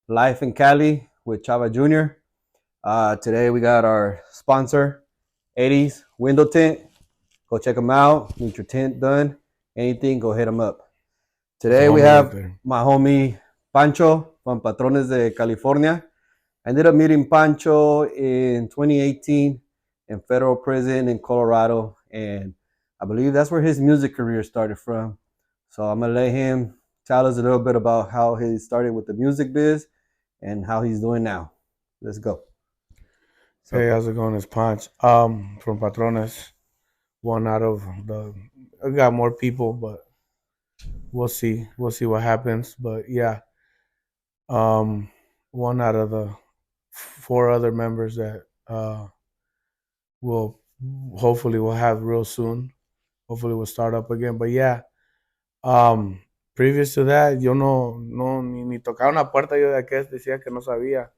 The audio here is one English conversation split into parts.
Life in Cali with Chavajr Jr. Today we got our sponsor, 80s Window Tint. Go check them out. Need your tint done. Anything, go hit them up. Today we have my homie Pancho from Patrones de Califronia. I ended up meeting Pancho in 2018 in federal prison in Colorado, and I believe that's where his music career started from. So I'm gonna let him tell us a little bit about how he started with the music biz and how he's doing now. Let's go. So, hey, how's it going? It's Panch from Patrones. One out of I got more people, but we'll see. We'll see what happens. But yeah, one out of the 4 other members that will hopefully we'll have real soon. Hopefully we'll start up again. But yeah, previous to that, yo no ni tocaba una puerta. Yo de aquel decía que no sabía.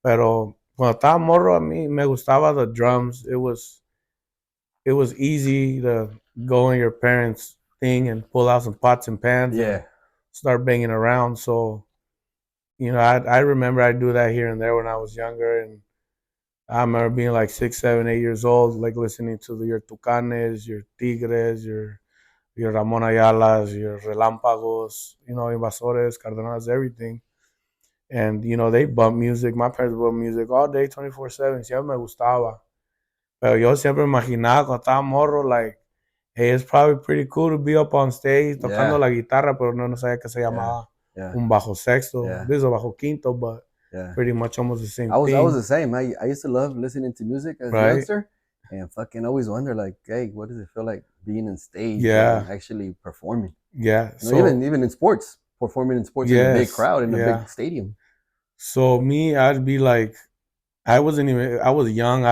Pero cuando estaba morro, a mí me gustaba the drums. It was easy to go in your parents' thing and pull out some pots and pans and start banging around. So, I remember I'd do that here and there when I was younger. And I remember being like 6, 7, 8 years old, like listening to your Tucanes, your Tigres, your Ramon Ayalas, your Relámpagos, Invasores, Cardenales, everything. And, they bump music. My parents bump music all day, 24/7. Siempre me gustaba. Pero yo siempre imaginaba cuando estaba morro, like, hey, it's probably pretty cool to be up on stage tocando la guitarra, pero no sabía que se llamaba un bajo sexto. This is a bajo quinto, but pretty much almost the same thing. I was the same. I used to love listening to music as a youngster and fucking always wonder, like, hey, what does it feel like being on stage and actually performing? Yeah. So, even in sports, performing in sports in a big crowd, in a big stadium. So me, I'd be like, I was young.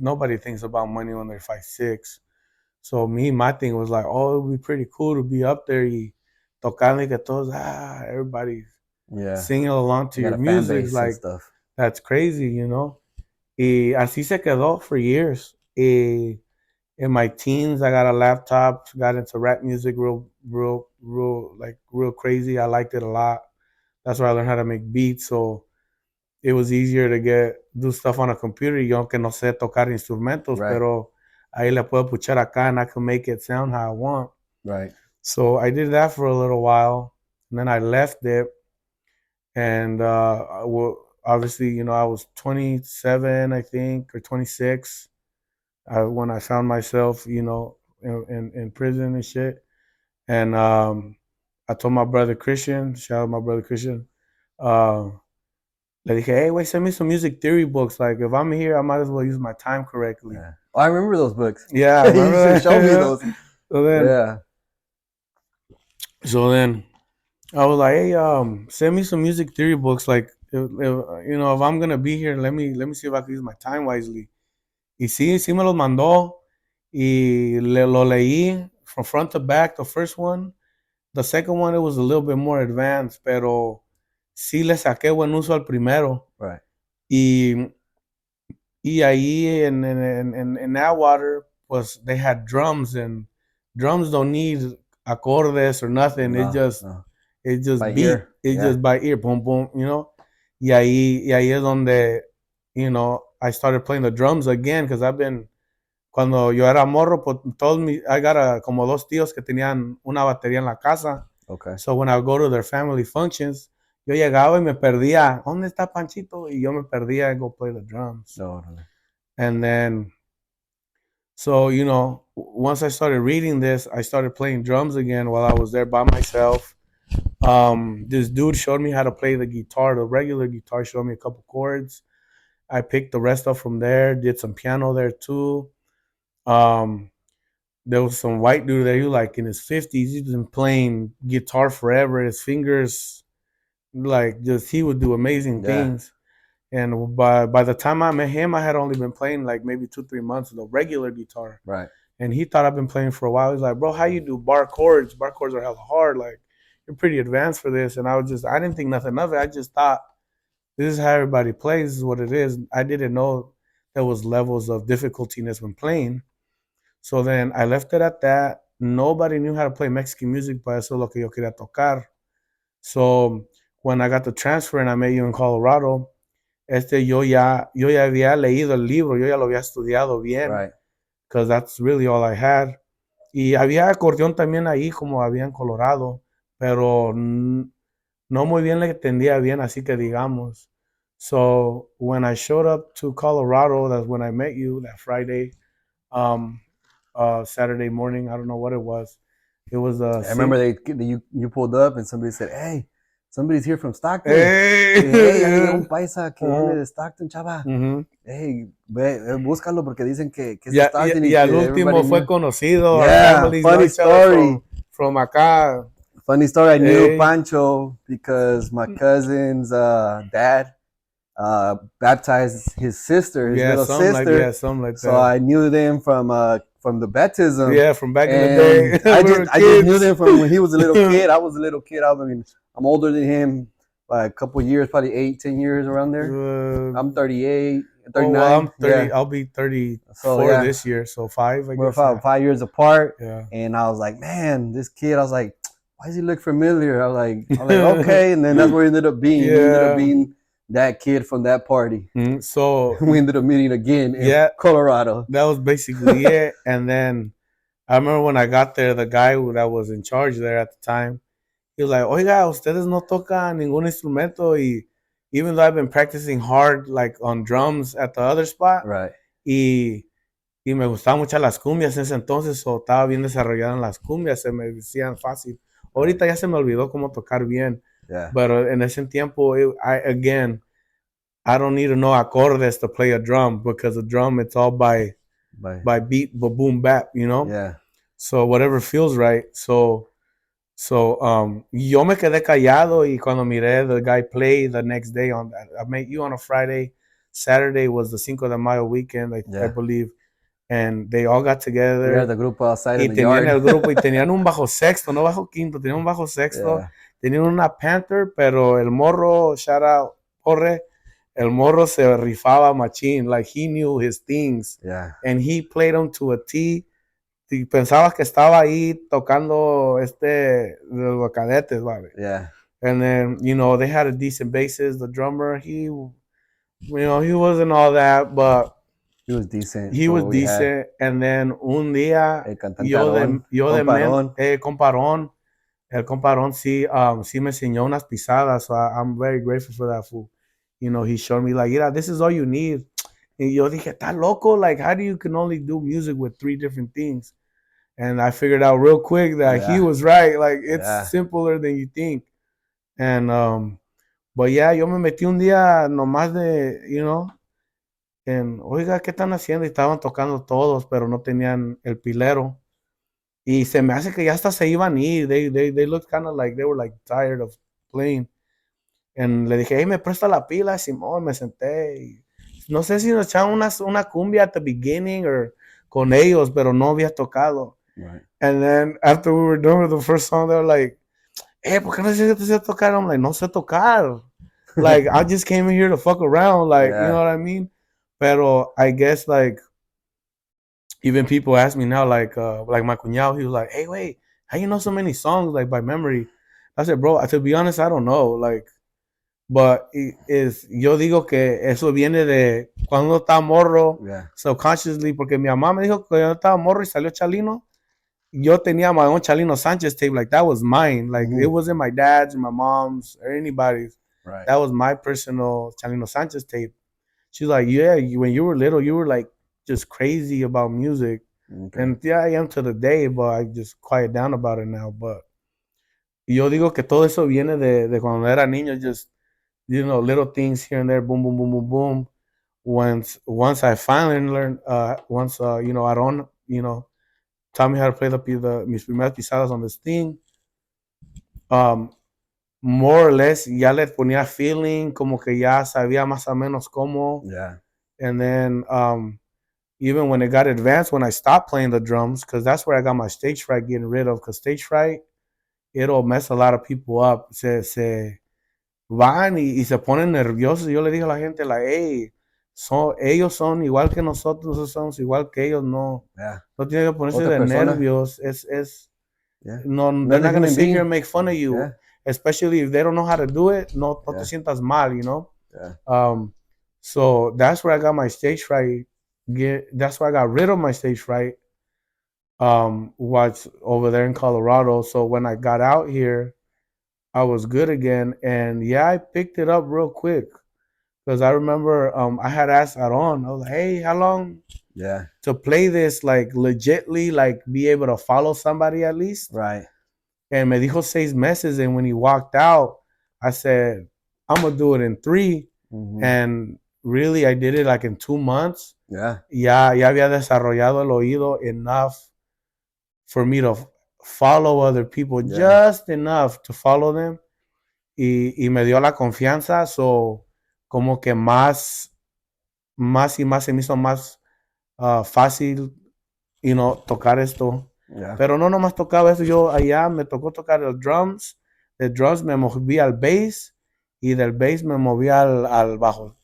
Nobody thinks about money when they're 5'6". So my thing was like, oh, it would be pretty cool to be up there y tocando que todos, everybody's singing along to your music. Like, that's crazy, Y así se quedó for years. In my teens, I got a laptop, got into rap music real crazy. I liked it a lot. That's where I learned how to make beats. So it was easier to do stuff on a computer. Yo aunque no sé tocar instrumentos, pero ahí le puedo puchar acá and I can make it sound how I want. Right. So I did that for a little while, and then I left it. And obviously, I was 27, I think, or 26 when I found myself, in prison and shit. And I told my brother Christian, shout out my brother Christian, le dije, hey, wait, send me some music theory books. Like, if I'm here, I might as well use my time correctly. Yeah. Oh, I remember those books. Yeah, I remember. You should show me those. So then I was like, hey, send me some music theory books. Like, if I'm gonna be here, let me see if I can use my time wisely. Y sí me los mandó. Y lo leí from front to back. The first one, the second one, it was a little bit more advanced, pero sí le saqué buen uso al primero. Right. Y ahí in that water, pues they had drums, and drums don't need acordes or nothing. No, it just by beat. Ear. It's just by ear, boom, boom, Y ahí es donde, I started playing the drums again, because cuando yo era morro, pues I got como 2 tíos que tenían una batería en la casa. Okay. So when I would go to their family functions, yo llegaba y me perdía. ¿Dónde está Panchito? Y yo me perdía and go play the drums. And then, so, once I started reading this, I started playing drums again while I was there by myself. This dude showed me how to play the guitar, the regular guitar, showed me a couple chords. I picked the rest up from there, did some piano there too. There was some white dude there, he was like in his 50s. He's been playing guitar forever. His fingers, like, just, he would do amazing things. And by the time I met him, I had only been playing like maybe 2-3 months of the regular guitar. Right. And he thought I've been playing for a while. He's like, bro, how you do bar chords? Bar chords are hella hard. Like, you're pretty advanced for this. And I didn't think nothing of it. I just thought, this is how everybody plays. This is what it is. I didn't know there was levels of difficultiness when playing. So then I left it at that. nobody knew how to play Mexican music, but eso es lo que yo quería tocar. So when I got the transfer and I met you in Colorado, yo ya había leído el libro, yo ya lo había estudiado bien, Right. because that's really all I had. Y había acordeón también ahí, como había en Colorado, pero no muy bien le entendía bien, así que digamos. So when I showed up to Colorado, that's when I met you that Friday, um, Saturday morning. I don't know what it was. It was I remember you pulled up and somebody said, "Hey, somebody's here from Stockton." Hey, Hey, hay un paisa que viene de Stockton, chava. uh-huh. Hey, búscalo porque dicen que es de Y, Stockton y que al everybody último fue knew. conocido. Our Yeah, families know funny each other story. from acá. Funny story. I knew Hey. Pancho because my cousin's dad baptized his sister, his little sister. Something like So that. I knew them from the baptism. Yeah, from back in the And day. I just knew them from when he was a little kid. I was a little kid. I mean, I'm older than him by a couple years, probably 8-10 years around there. I'm 38, 39. Well, I'm 30. Yeah. I'll be 34 So, yeah. this year. So 5, I We're guess. about 5 years apart. Yeah. And I was like, man, this kid, I was like, why does he look familiar? I was like, okay. And then that's where he ended up being. Yeah. He ended up being that kid from that party. So we ended up meeting again in Colorado. That was basically it. And then I remember when I got there, the guy that was in charge there at the time, he was like, oiga, ustedes no tocan ningún instrumento. Y even though I've been practicing hard, like on drums at the other spot, Right. y me gustaban mucho las cumbias en ese entonces, o estaba bien desarrollado en las cumbias, se me decían fácil. Ahorita ya se me olvidó cómo tocar bien. Yeah. Pero en ese tiempo, I don't need to know acordes to play a drum, because a drum, it's all by beat, but boom bap, you know? Yeah. So whatever feels right. So yo me quedé callado, y cuando miré the guy play the next day, I met you on a Friday. Saturday was the Cinco de Mayo weekend, I believe. And they all got together. We had the grupo outside y in the tenían yard. el grupo, y tenían un bajo sexto, no bajo quinto, tenían un bajo sexto. Yeah. Tenían una Panther, pero el morro, shout out, Jorge, el morro se rifaba machín. Like, he knew his things. Yeah. And he played them to a T. Y pensabas que estaba ahí tocando los cadetes, ¿vale? Yeah. And then, they had a decent bassist. The drummer, he wasn't all that, but he was decent. He was decent. And then un día, el comparón sí me enseñó unas pisadas. So I'm very grateful for that fool. He showed me, like, this is all you need. Y yo dije, está loco. Like, how do you can only do music with 3 different things? And I figured out real quick that he was right. Like, it's simpler than you think. And, but yeah, yo me metí un día nomás de, oiga, ¿qué están haciendo? Y estaban tocando todos, pero no tenían el pilero. Y se me hace que ya hasta se iban a ir. They looked kind of like they were like tired of playing. And le dije, hey, ¿me presta la pila? Simón, me senté. Y no sé si nos echaban una cumbia at the beginning or con ellos, pero no había tocado. Right. And then after we were done with the first song, they were like, hey, ¿por qué no sé tocar? I'm like, no sé tocar. Like, I just came in here to fuck around. Like, you know what I mean? Pero I guess, like, even people ask me now, like my cuñado, he was like, hey, wait, how you know so many songs, like, by memory? I said, bro, to be honest, I don't know. Like, but yo digo que eso viene de cuando uno está morro, subconsciously, porque mi mamá me dijo que yo estaba morro y salió Chalino. Yo tenía my own Chalino Sanchez tape. Like, that was mine. Like, it wasn't my dad's or my mom's or anybody's. Right. That was my personal Chalino Sanchez tape. She's like, yeah, when you were little, you were like just crazy about music. Okay. And yeah, I am to the day, but I just quiet down about it now. But yo digo que todo eso viene de cuando era niño, just, little things here and there, boom, boom, boom, boom, boom. Once I finally learned, Aaron, taught me how to play mis primeras pisadas on this thing. More or less, ya le ponía feeling, como que ya sabía más o menos cómo. Yeah. And then, even when it got advanced, when I stopped playing the drums, because that's where I got my stage fright getting rid of, because stage fright, it'll mess a lot of people up. Se van y se ponen nerviosos. Yo le dije a la gente, like, hey, ellos son igual que nosotros somos igual que ellos, no. Yeah. No tiene que ponerse Otra de persona. nervios. Yeah. No, No they're eres not gonna human sit here being. and make fun of you, Yeah. especially if they don't know how to do it. No te Yeah. sientas mal, you know. Yeah. So that's where I got my stage fright. That's where I got rid of my stage fright. Was over there in Colorado. So when I got out here, I was good again, and yeah, I picked it up real quick because I remember I had asked Aaron. I was like, "Hey, how long Yeah. to play this like legitly, like be able to follow somebody at least?" Right. And me dijo 6 meses, and when he walked out, I said, "I'm gonna do it in 3." Mm-hmm. And really, I did it like in 2 months. Yeah. Ya había desarrollado el oído enough for me to follow other people, just enough to follow them. Y me dio la confianza, so como que más y más se me hizo más fácil, tocar esto. Yeah. Pero no nomás tocaba eso, yo allá me tocó tocar el drums, de drums me moví al bass y del bass me moví al bajo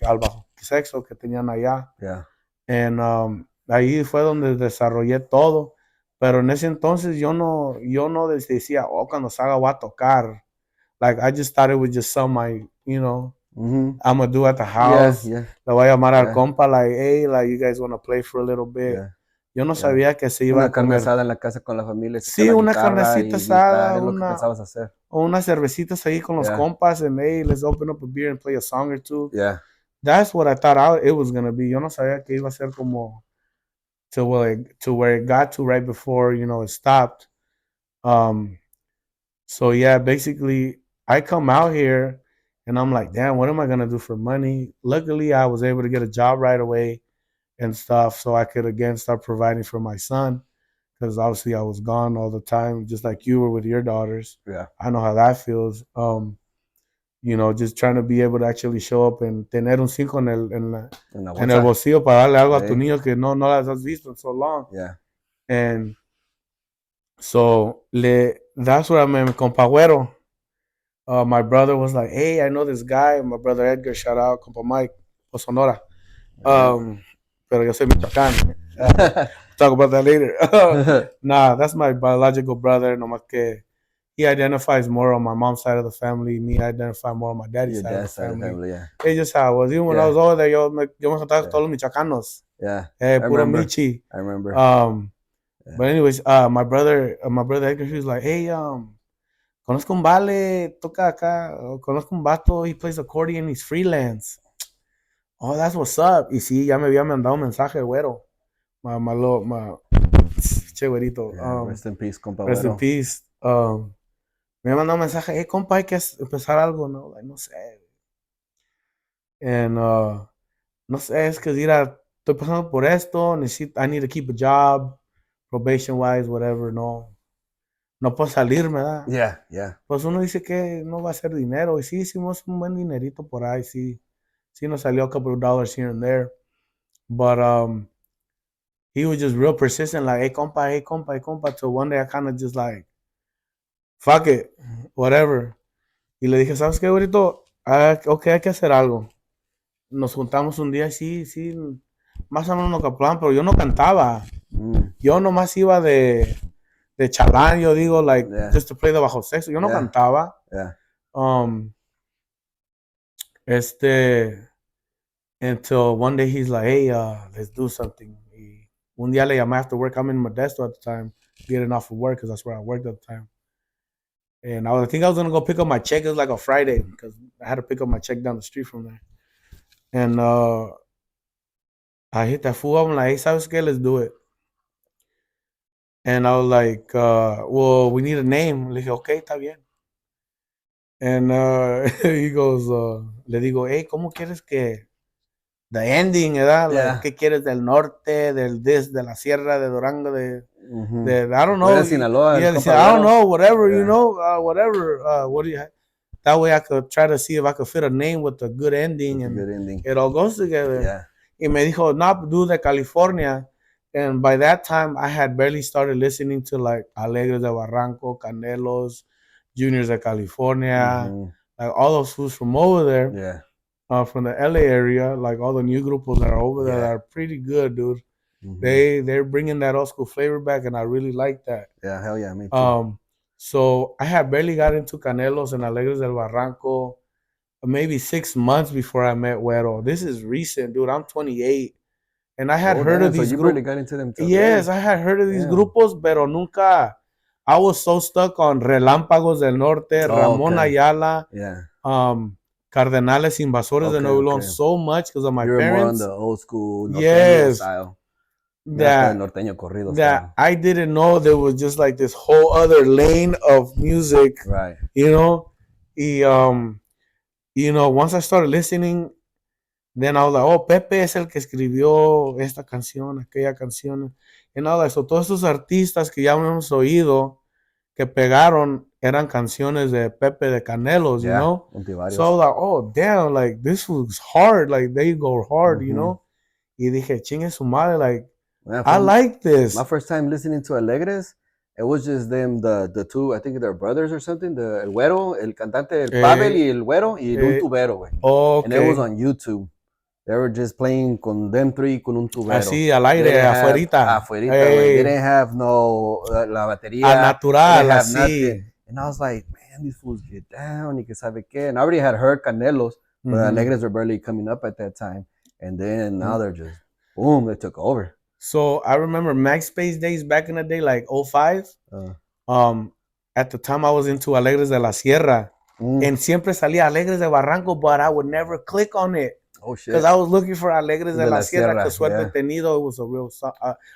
sexo que tenían allá. Yeah. And ahí fue donde desarrollé todo. Pero en ese entonces yo no decía, cuando salga voy a tocar. Like, I just thought it was just something Mm-hmm. I'm gonna do at the house. Yeah. Le voy a llamar al Yeah. compa, like, hey, like, you guys want to play for a little bit. Yeah. Yo no Yeah. sabía que se iba Una a carne comer. asada en la casa con la familia, Sí, la una guitarra carnecita y gritar, asada, es lo que pensabas hacer. o unas cervecitas ahí con los Yeah. compas, and hey, let's open up a beer and play a song or two. Yeah. That's what I thought it was gonna be. Yo no sabía que iba a ser como to where it got to right before, it stopped. So yeah, basically I come out here and I'm like, damn, what am I gonna do for money? Luckily, I was able to get a job right away and stuff, so I could again start providing for my son. Because obviously I was gone all the time, just like you were with your daughters. Yeah. I know how that feels. Just trying to be able to actually show up and tener un cinco en el bolsillo para darle algo a tu niño que no las has visto in so long. Yeah. And so that's where I met compa Güero. My brother was like, hey, I know this guy. My brother Edgar, shout out, compa Mike, Sonora. Pero yo soy Michoacán. Talk about that later. Nah, that's my biological brother. No más que he identifies more on my mom's side of the family. Me, I identify more on my daddy's side of the family. Yeah. It's just how it was. Even when I was over there, yo me contaba con todos los michoacanos. Yeah. Puro Michi. I remember. But anyways, my brother Edgar, he was like, hey, conozco un vale, toca acá. Conozco un vato, he plays accordion, he's freelance. Oh, that's what's up. Y sí, ya me había mandado un mensaje, güero. Che, güerito. Rest in peace, compa. Rest in peace. Me mandó un mensaje, hey, compa, hay que empezar algo, ¿no? Like, no sé. And, no sé, es que mira, estoy pasando por esto, I need to keep a job, probation-wise, whatever, no puedo salirme, ¿verdad? Yeah. Pues uno dice que no va a ser dinero, y sí, hicimos un buen dinerito por ahí, sí nos salió a couple of dollars here and there, but, he was just real persistent, like, hey, compa, till one day I kind of just like, fuck it, whatever. Y le dije, ¿sabes qué, güerito? Ok, hay que hacer algo. Nos juntamos un día, sí, más o menos nos caplaban, pero yo no cantaba. Yo nomás iba de chalán, yo digo, like, just to play the bajo sexo. Yo no cantaba. Until one day he's like, hey, let's do something. Y un día le llamé after work. I'm in Modesto at the time, getting off of work, because that's where I worked at the time. And I think I was gonna go pick up my check. It was like a Friday because I had to pick up my check down the street from there. And I hit that fool up. I'm like, hey, ¿sabes qué? Let's do it. And I was like, well, we need a name. Le dije, okay, está bien. And he goes, le digo, hey, ¿cómo quieres que the ending, ¿verdad? Like, ¿qué quieres del norte, de la sierra, de Durango, de I don't know. Sinaloa, yeah, I don't know, whatever, whatever. What do you have? That way I could try to see if I could fit a name with a good ending, and it all goes together. Yeah. Y me dijo, no, do de California. And by that time, I had barely started listening to like Alegres de Barranco, Canelos, Juniors de California, like all those fools from over there. Yeah. from the LA area, like all the new grupos that are over there Yeah. that are pretty good, dude. Mhm. They're bringing that old school flavor back, and I really like that. Yeah, hell yeah, me too. So I had barely got into Canelos and Alegres del Barranco maybe 6 months before I met Güero. This is recent, dude. I'm 28, and I had Oh, heard of damn, so these you barely groups. got into them till Yes, then. I had heard of these Damn. grupos, pero nunca. I was so stuck on Relámpagos del Norte, Oh, Ramón okay. Ayala, Yeah. Cardenales Invasores de Okay, Nuevo León okay. so much because of my You were more on parents. the old school norteño Yes, style. Not the that norteño corrido that style. I didn't know there was just like this whole other lane of music, Right. you know. Once I started listening, then I was like, oh, Pepe es el que escribió esta canción, aquella canción. Y nada, eso, todos esos artistas que ya hemos oído, que pegaron, eran canciones de Pepe de Canelos, you Yeah, know? So I varios. was like, oh, damn, like, this was hard. Like, they go hard, you Mhm. know? Y dije, chingue su madre, like, Yeah, I like my this. first time listening to Alegres, it was just them, the two, I think they're brothers or something. El güero, el cantante, el Pavel y el güero, y un tubero, güey. And it was Okay. on YouTube. They were just playing con them three con un tubero. Así, al They aire, didn't have afuerita. afuerita, güey. They Ey, didn't have no la al batería. They didn't natural, have nothing. así. And I was like, man, these fools get down. Y que sabe qué. And I already had heard Canelos, but Mhm. Alegres were barely coming up at that time. And then now Mhm. they're just, boom, they took over. So I remember MySpace days back in the day, like 05. At the time I was into Alegres de la Sierra. And siempre salía Alegres de Barranco, but I would never click on it. Oh, shit. Because I was looking for Alegres de la Sierra, Sierra, que suerte yeah. tenido. It was a real song.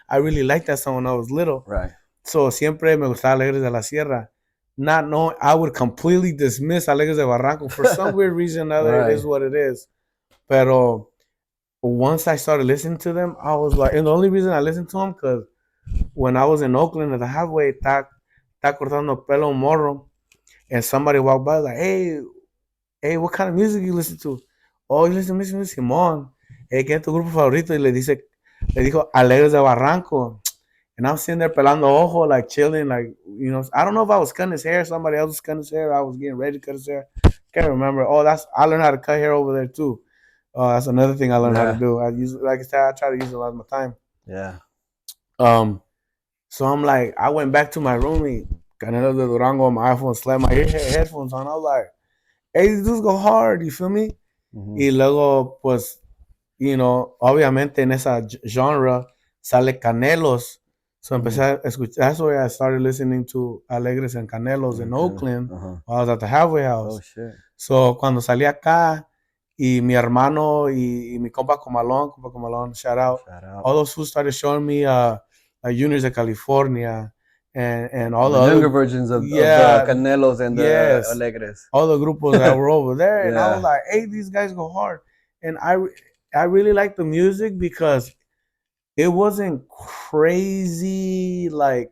I really liked that song when I was little. Right. So siempre me gustaba Alegres de la Sierra. Not knowing, I would completely dismiss Alegres de Barranco. For some weird reason or other, it is what it is. Pero once I started listening to them, I was like, and the only reason I listened to them, because when I was in Oakland at the halfway, está cortando pelo un morro, and somebody walked by like, hey, what kind of music you listen to? Oh, you listen to music, Simón. Hey, ¿qué es tu grupo favorito? Y le dijo Alegres de Barranco. And I'm sitting there pelando ojo, like chilling, like, I don't know if I was cutting his hair, somebody else was cutting his hair, I was getting ready to cut his hair. Can't remember. Oh, I learned how to cut hair over there too. That's another thing I learned how to do. Like I said, I try to use a lot of my time. Yeah. So I'm like, I went back to my room y Canelo de Durango on my iPhone, slapped my headphones on. I was like, hey, these dudes go hard, you feel me? Y luego, pues, obviamente en esa genre sale Canelos. So empecé a escuchar. That's why I started listening to Alegres and Canelos in Oakland. While I was at the halfway house. Oh, shit. So cuando salí acá y mi hermano y mi compa Comalón, shout out. All those fools started showing me Patrones de Califronia and all the younger other versions of the Canelos and the Alegres. all the grupos that were over there. And I was like, hey, these guys go hard. And I really like the music because it wasn't crazy, like,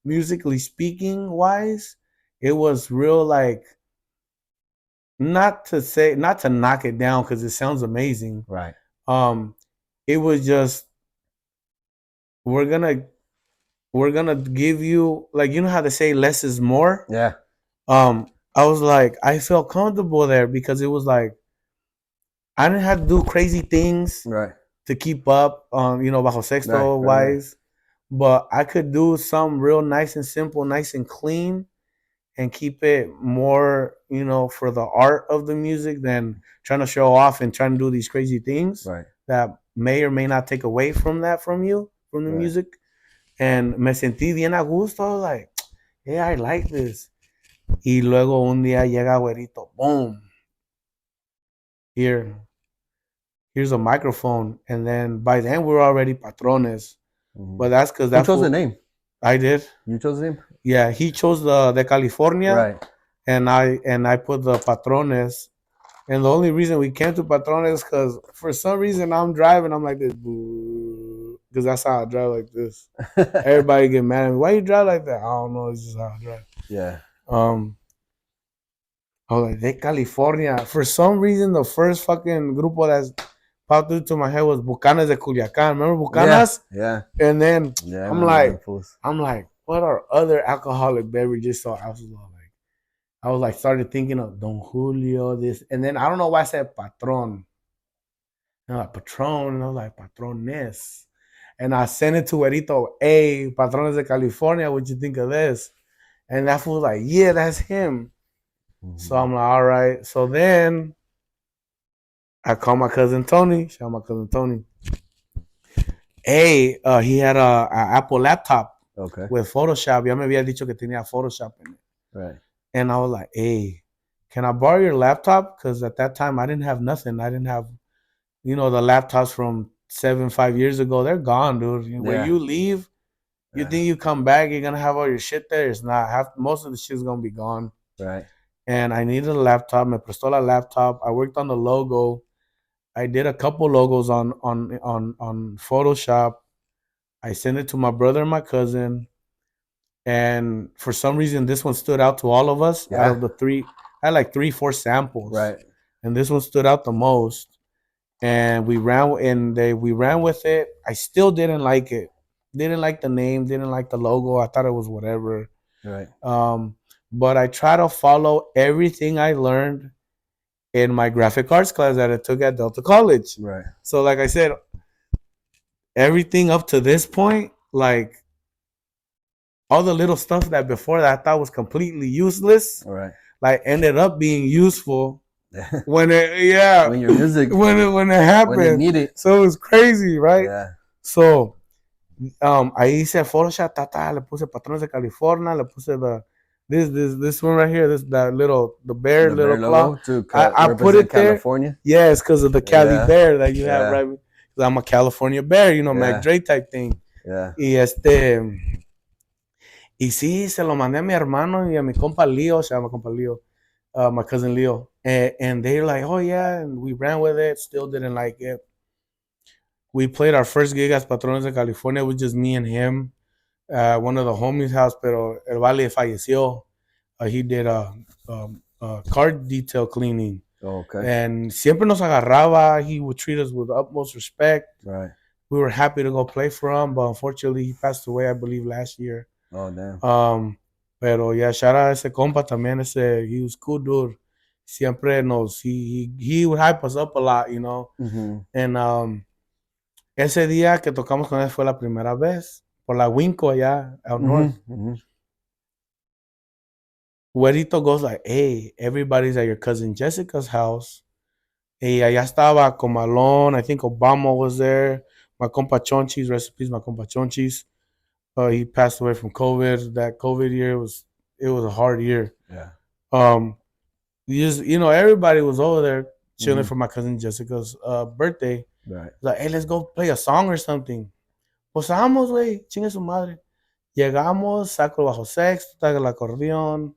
musically speaking wise. It was real, like, not to knock it down because it sounds amazing. Right. It was just, we're gonna give you, like, you know how they say less is more? Yeah. I was like, I felt comfortable there because it was like, I didn't have to do crazy things to keep up, bajo sexto wise, but I could do something real nice and simple, nice and clean, and keep it more, for the art of the music than trying to show off and trying to do these crazy things that may or may not take away from the music. And me sentí bien a gusto. I was like, yeah, I like this. Y luego un día llega Güerito, boom. Here's a microphone. And then by then we were already Patrones. But that's because Who chose the name? I did. You chose the name? Yeah, he chose the de California. Right. And I put the Patrones. And the only reason we came to Patrones is because for some reason I'm driving, I'm like this, because that's how I drive, like this. Everybody get mad at me. Why you drive like that? I don't know. It's just how I drive. Yeah. I was like, de California. For some reason, the first fucking grupo that's popped into my head was Bucanas de Culiacan. Remember Bucanas? Yeah. And then I'm like, fools. what are other alcoholic beverages? So I was like, I was like started thinking of Don Julio, this, and then I don't know why I said Patron. And I'm like Patron, and I was like Patrones. And I sent it to Erito, hey, Patrones de California, what you think of this? And that fool was like, yeah, that's him. So I'm like, all right. So then I called my cousin Tony. Shout out my cousin Tony. Hey, he had a Apple laptop with Photoshop. Ya me había dicho que tenía Photoshop in it. Right. And I was like, hey, can I borrow your laptop? Because at that time I didn't have nothing. I didn't have, the laptops from 5 years ago. They're gone, dude. When you leave, you think you come back, you're gonna have all your shit there. It's not. Most of the shit's gonna be gone. Right. And I needed a laptop. Me prestó la laptop. I worked on the logo. I did a couple logos on Photoshop. I sent it to my brother and my cousin. And for some reason, this one stood out to all of us. Out of the three, I had like 3-4 samples. Right. And this one stood out the most. And we ran with it. I still didn't like it. Didn't like the name. Didn't like the logo. I thought it was whatever. Right. But I try to follow everything I learned in my graphic arts class that I took at Delta College. Right. So like I said, everything up to this point, like all the little stuff that before that I thought was completely useless, right, like ended up being useful when when your music when it happened. When it needed. So it was crazy, right? Yeah. So ahí hice Photoshop, le puse Patrones de California, le puse this one right here, the bear claw. I put it California. There. Yes, because of the Cali bear that you have, right? Because I'm a California bear, Mac Dre type thing. Yeah. Y sí, se lo mandé a mi hermano y a mi compa Leo, se llama compa Leo, my cousin Leo. And they're like, oh yeah, and we ran with it, still didn't like it. We played our first gig as Patrones de California with just me and him. One of the homies' house, pero el vale falleció. He did a car detail cleaning. Okay. And siempre nos agarraba. He would treat us with utmost respect. Right. We were happy to go play for him, but unfortunately he passed away, I believe, last year. Oh, damn. Pero yeah, shout out a ese compa también. He was cool dude. Siempre he would hype us up a lot, Mm-hmm. And ese día que tocamos con él fue la primera vez. Por la Winco allá out north. Mm-hmm. Güerito goes like, hey, everybody's at your cousin Jessica's house. Hey, allá estaba Comalón. I think Obama was there. My compa Chonchis, recipes, my compa Chonchis. He passed away from COVID. That COVID year was a hard year. Yeah. Everybody was over there chilling for my cousin Jessica's birthday. Right. Like, hey, let's go play a song or something. Pues vamos, güey, chingue su madre. Llegamos, saco el bajo sexto, tago el acordeón.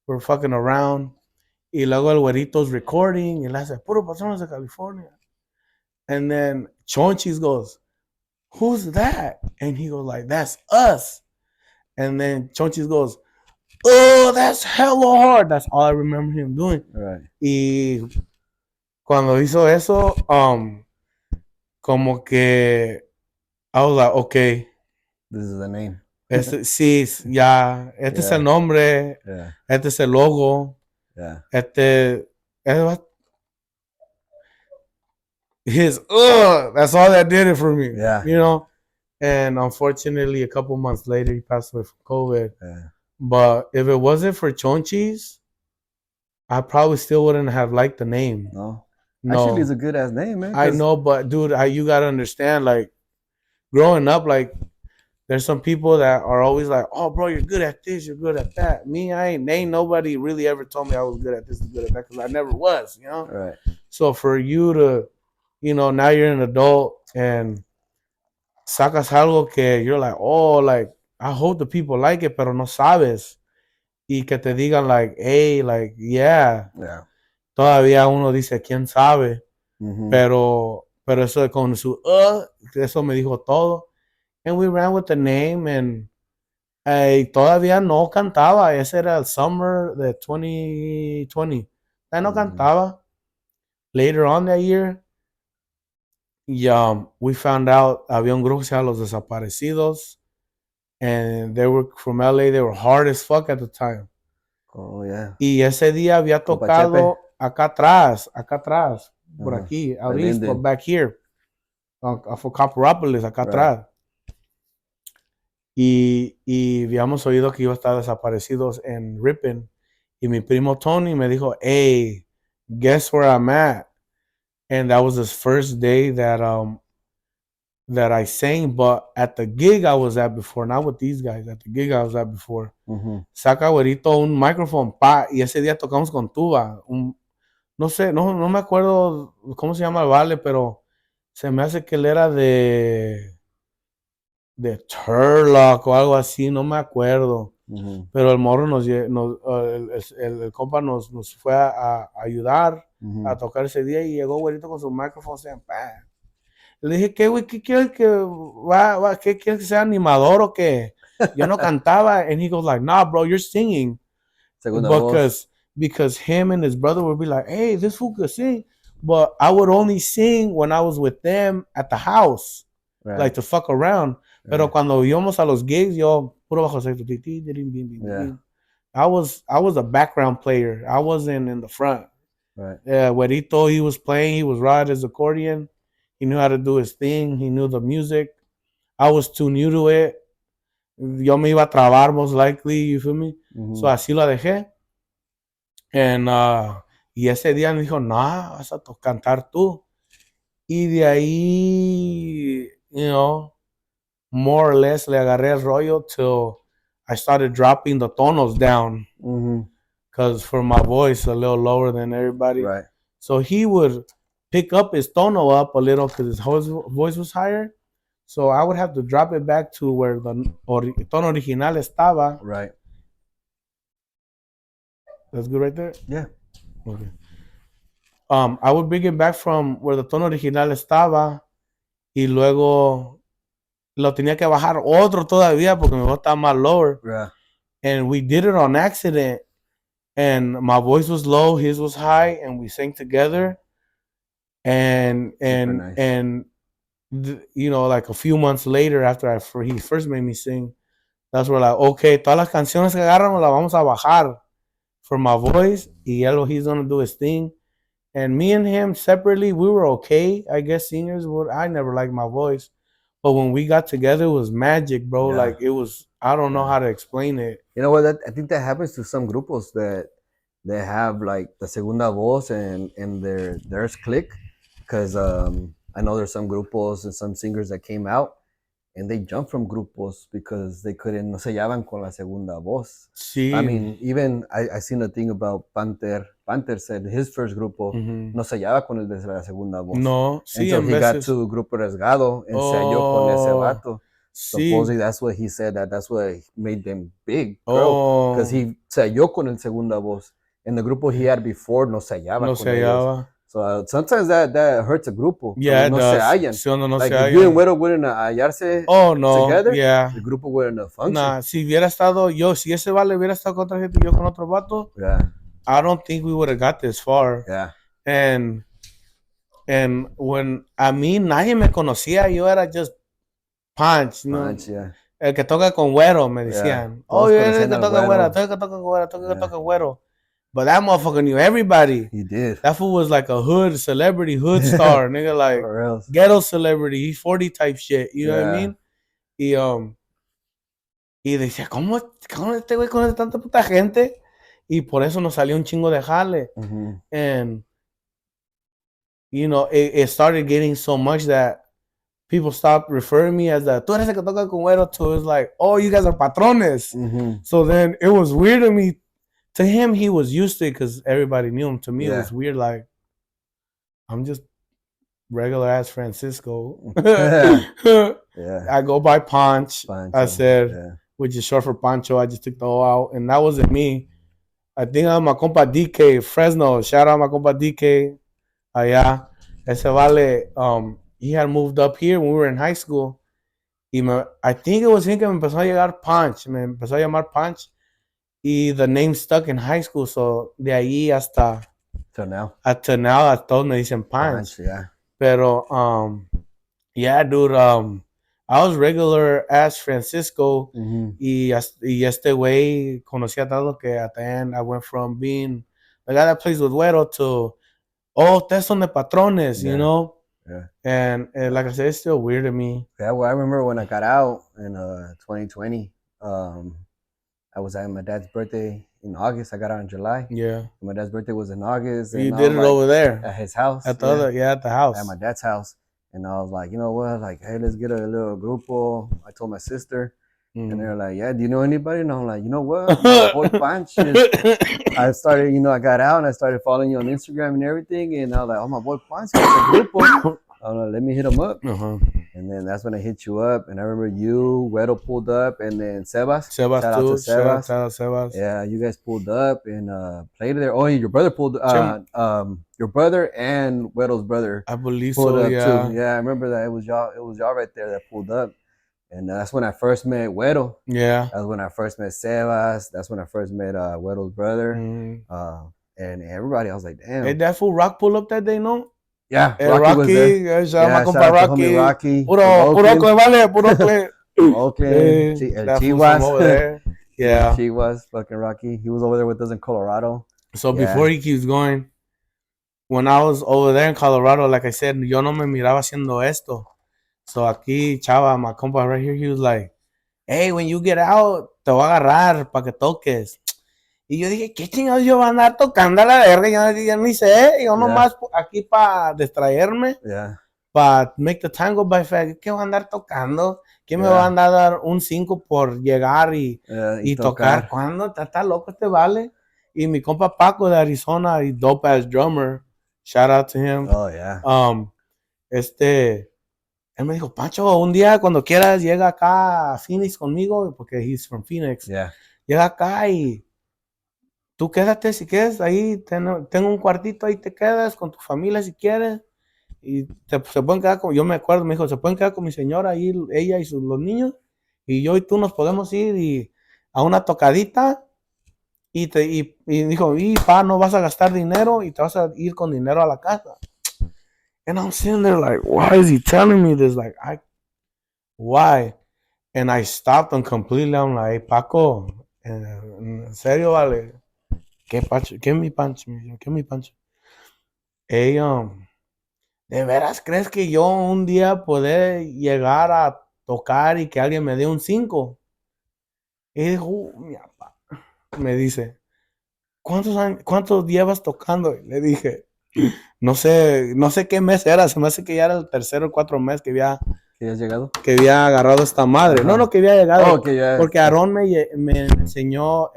We're fucking around. Y luego el güerito's recording. Y le hace, puro Patrones de California. And then Chonchis goes, who's that? And he goes like, that's us. And then Chonchis goes, oh, that's hella hard. That's all I remember him doing. Right. Y cuando hizo eso, como que I was like, okay. This is the name. Sí, ya. Este es el nombre. Yeah. Este es el logo. Yeah. That's all that did it for me. Yeah. And unfortunately, a couple months later, he passed away from COVID. Yeah. But if it wasn't for Chonchis, I probably still wouldn't have liked the name. No. Actually, it's a good ass name, man. I know, but dude, you gotta understand, like, growing up, like, there's some people that are always like, oh, bro, you're good at this, you're good at that. Me, ain't nobody really ever told me I was good at this and good at that, because I never was, Right. So for you to, now you're an adult and sacas algo que you're like, oh, like, I hope the people like it, pero no sabes. Y que te digan like, hey, like, yeah. Yeah. Todavía uno dice, quién sabe. Mm-hmm. Pero eso con su, eso me dijo todo. And we ran with the name and todavía no cantaba. Ese era el summer de 2020. Ya no cantaba. Later on that year, we found out había un grupo que se llama Los Desaparecidos. And they were from LA. They were hard as fuck at the time. Oh, yeah. Y ese día había Compa Chepe. tocado acá atrás, por Ajá. aquí, By out east, but Linden. back here, for Copperopolis, acá Right. atrás. Y habíamos oído que iba a estar desaparecidos en Ripon. Y mi primo Tony me dijo, hey, guess where I'm at? And that was his first day that I sang, but at the gig I was at before, not with these guys, at the gig I was at before. Saca güerito un microphone, pa, y ese día tocamos con tuba. No sé, no me acuerdo cómo se llama el vale, pero se me hace que él era de Turlock o algo así, no me acuerdo. Pero el morro el compa nos fue a ayudar a tocar ese día y llegó güerito con su micrófono, le dije, ¿qué güey? ¿Qué quieres qué quieres que sea animador o qué? Yo no cantaba, and he goes like, nah, bro, you're singing. Segunda voz. Because him and his brother would be like, hey, this fool could sing. But I would only sing when I was with them at the house, Right. like to fuck around. Pero cuando íbamos a los gigs, yo puro bajo sexto. Yeah. I was a background player. I wasn't in the front. Right. Güerito, he was playing. He was riding his accordion. He knew how to do his thing. He knew the music. I was too new to it. Yo me iba a trabar most likely, you feel me? So así lo dejé. Y ese día me dijo, no, vas a cantar tú. Y de ahí, you know, more or less le agarré el rollo till I started dropping the tonos down. Because for my voice, a little lower than everybody. Right. So he would pick up his tono up a little because his voice was higher. So I would have to drop it back to where the tono original estaba. Right. That's good right there? Yeah. Okay. I would bring it back from where the tono original estaba y luego lo tenía que bajar otro todavía porque mi voz estaba más lower. Yeah. And we did it on accident. And my voice was low, his was high, and we sang together. And nice. You know, like a few months later, after he first made me sing, that's where like, okay, todas las canciones que agarramos las vamos a bajar for my voice. Y he's gonna do his thing. And me and him separately, we were okay. I guess singers would. I never liked my voice, but when we got together, it was magic, bro. Yeah. Like it was. I don't know how to explain it. You know what? I think that happens to some grupos that they have like the segunda voz and theirs click, because I know there's some grupos and some singers that came out and they jumped from grupos because they couldn't, no se hallaban con la segunda voz. Sí. I mean, even I seen a thing about Panther. Panther said his first grupo no se hallaba con el de la segunda voz. No, sí, until he got to Grupo Resgado and se halló con ese vato. Sí. Supposedly that's what he said, that's what made them big, bro. Because he se halló con el segunda voz. And the grupo he had before no se hallaba no con se hallaba. Ellos. So sometimes that hurts a grupo. Yeah, no does. se hallan. Sí, no like se if you and Güero wouldn't hallarse together, the grupo wouldn't have functioned. Nah, si hubiera estado yo, si ese vale hubiera estado con otra gente y yo con otro vato, I don't think we would have got this far. Yeah. And when a mí nadie me conocía, yo era just Panch, ¿no? Panch, yeah. El que toca con Güero, me decían. Yeah. Oh, yo era el que toca Güero, el que toca Güero, el que toca Güero. But that motherfucker knew everybody. He did. That fool was like a hood celebrity, hood star, nigga, like ghetto celebrity. He's 40 type shit. You know what I mean? Y decía, ¿cómo este güey conoce tanta puta gente? Y por eso nos salió un chingo de jale. And, you know, it started getting so much that people stopped referring me as tú eres el que toca con Güero, to it's like, oh, you guys are patrones. So then it was weird to me. To him, he was used to it because everybody knew him. To me, it was weird. Like, I'm just regular ass Francisco. I go by Panch. I said, which is short for Pancho. I just took the O out, and that wasn't me. I think I'm my compa DK Fresno. Shout out my compa DK. Allá, ese vale. He had moved up here when we were in high school. I think it was him que me empezó a llegar Panch. Me empezó a llamar Panch. Y the name stuck in high school, so de ahí hasta now a todos me dicen Panch. Yeah. Pero yeah, dude, I I was regular as Francisco. Mhm. Y este güey conocía tanto que at the end I went from being the guy that plays with Güero to, ustedes son de Patrones, you Yeah. know? Yeah. And like I said, it's still weird to me. Yeah, well, I remember when I got out in 2020. I was at my dad's birthday in August. I got out in July. Yeah. My dad's birthday was in August, You and I did was it like over there at his house. at the other, at the house. At my dad's house, and I was like, you know what? Like, hey, let's get a little grupo. I told my sister, and they're like, yeah, do you know anybody? And I'm like, you know what? My boy Panch. I started, I got out and I started following you on Instagram and everything, and I was like, oh, my boy Panch got a grupo. Let me hit him up. And then that's when I hit you up. And I remember you, Güero pulled up, and then Sebas. Sebas Shout out too. to Sebas. Shout out Sebas. Yeah, you guys pulled up and played there. Oh, your brother pulled. Your brother and Güero's brother. I believe pulled so. up Yeah. too. Yeah, I remember that. It was y'all right there that pulled up. And that's when I first met Güero. Yeah. That's when I first met Sebas. That's when I first met Güero's brother. And everybody, I was like, damn. Hey, that fool Rock pull up that day, no? Yeah, Rocky was there. Shout out my compa Rocky. Puro Oakland, vale, puro Oakland. Oakland. Chihuahua over there. Yeah. Chihuahua, fucking Rocky. He was over there with us in Colorado. So before he keeps going, when I was over there in Colorado, like I said, yo no me miraba haciendo esto. So aquí, Chava, my compa right here, he was like, hey, when you get out, te voy a agarrar para que toques. Y yo dije, ¿qué chingados yo voy a andar tocando a la verga? Yo ni sé, yo nomás aquí para distraerme, para make the time go by fast. ¿Qué voy a andar tocando? ¿Quién me va a andar a dar un 5 por llegar y tocar? ¿Cuándo? ¿Está loco este vale? Y mi compa Paco de Arizona, y dope ass drummer, shout out to him. Oh, yeah. Él me dijo, Pancho, un día cuando quieras llega acá a Phoenix conmigo, porque he's from Phoenix. Llega acá y tú quédate si quieres, ahí tengo un cuartito, ahí te quedas con tu familia si quieres. Y se pueden quedar yo me acuerdo, me dijo, se pueden quedar con mi señora ahí, ella y los niños. Y yo y tú nos podemos ir a una tocadita. Y dijo, no vas a gastar dinero y te vas a ir con dinero a la casa. And I'm sitting there like, why is he telling me this? Like, why? And I stopped him completely. I'm like, hey, Paco, en serio, vale. ¿Qué Pancho? ¿Qué es mi Pancho? ¿Qué es mi Pancho? Hey, ¿de veras crees que yo un día poder llegar a tocar y que alguien me dé un 5? Y dijo, mi papá, me dice, ¿cuántos llevas tocando? Y le dije, no sé qué mes era, se me hace que ya era el tercero o cuarto mes que había llegado, que había agarrado esta madre. No que había llegado, porque Aarón me enseñó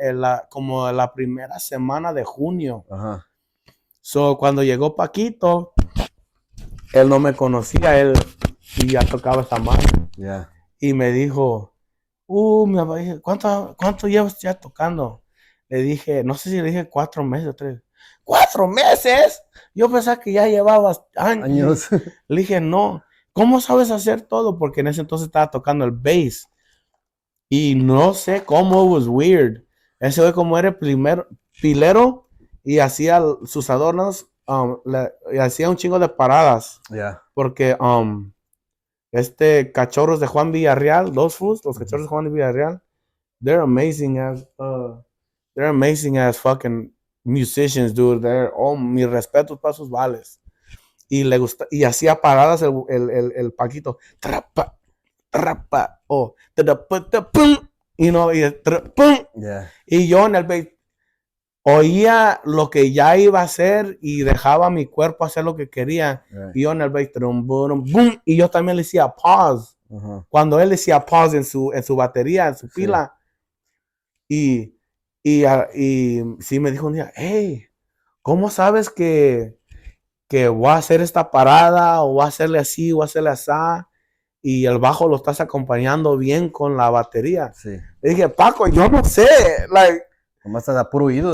como la primera semana de junio. So cuando llegó Paquito, él no me conocía, él ya tocaba esta madre. Y me dijo, mi papá, dije, ¿cuánto llevas ya tocando? Le dije, no sé si le dije 4 meses o 3. ¿4 meses? Yo pensaba que ya llevabas años. Le dije, no. ¿Cómo sabes hacer todo? Porque en ese entonces estaba tocando el bass. Y no sé cómo, it was weird. Ese fue como era el pilero y hacía sus adornos, y hacía un chingo de paradas. Porque cachorros de Juan Villarreal, los cachorros de Juan Villarreal, they're amazing as fucking musicians, dude. Mi respeto para sus vales. Y le gusta, y hacía paradas el Paquito. Trapa, y yo en el bass oía lo que ya iba a hacer y dejaba mi cuerpo hacer lo que quería. Y yo en el bass, boom, y yo también le decía pause. Cuando él decía pause en su batería, en su pila. Y sí me dijo un día, hey, ¿cómo sabes que voy a hacer esta parada o voy a hacerle así o voy a hacerle así? Y el bajo lo estás acompañando bien con la batería. Le dije, Paco, yo no sé. Nomás estás a puro oído.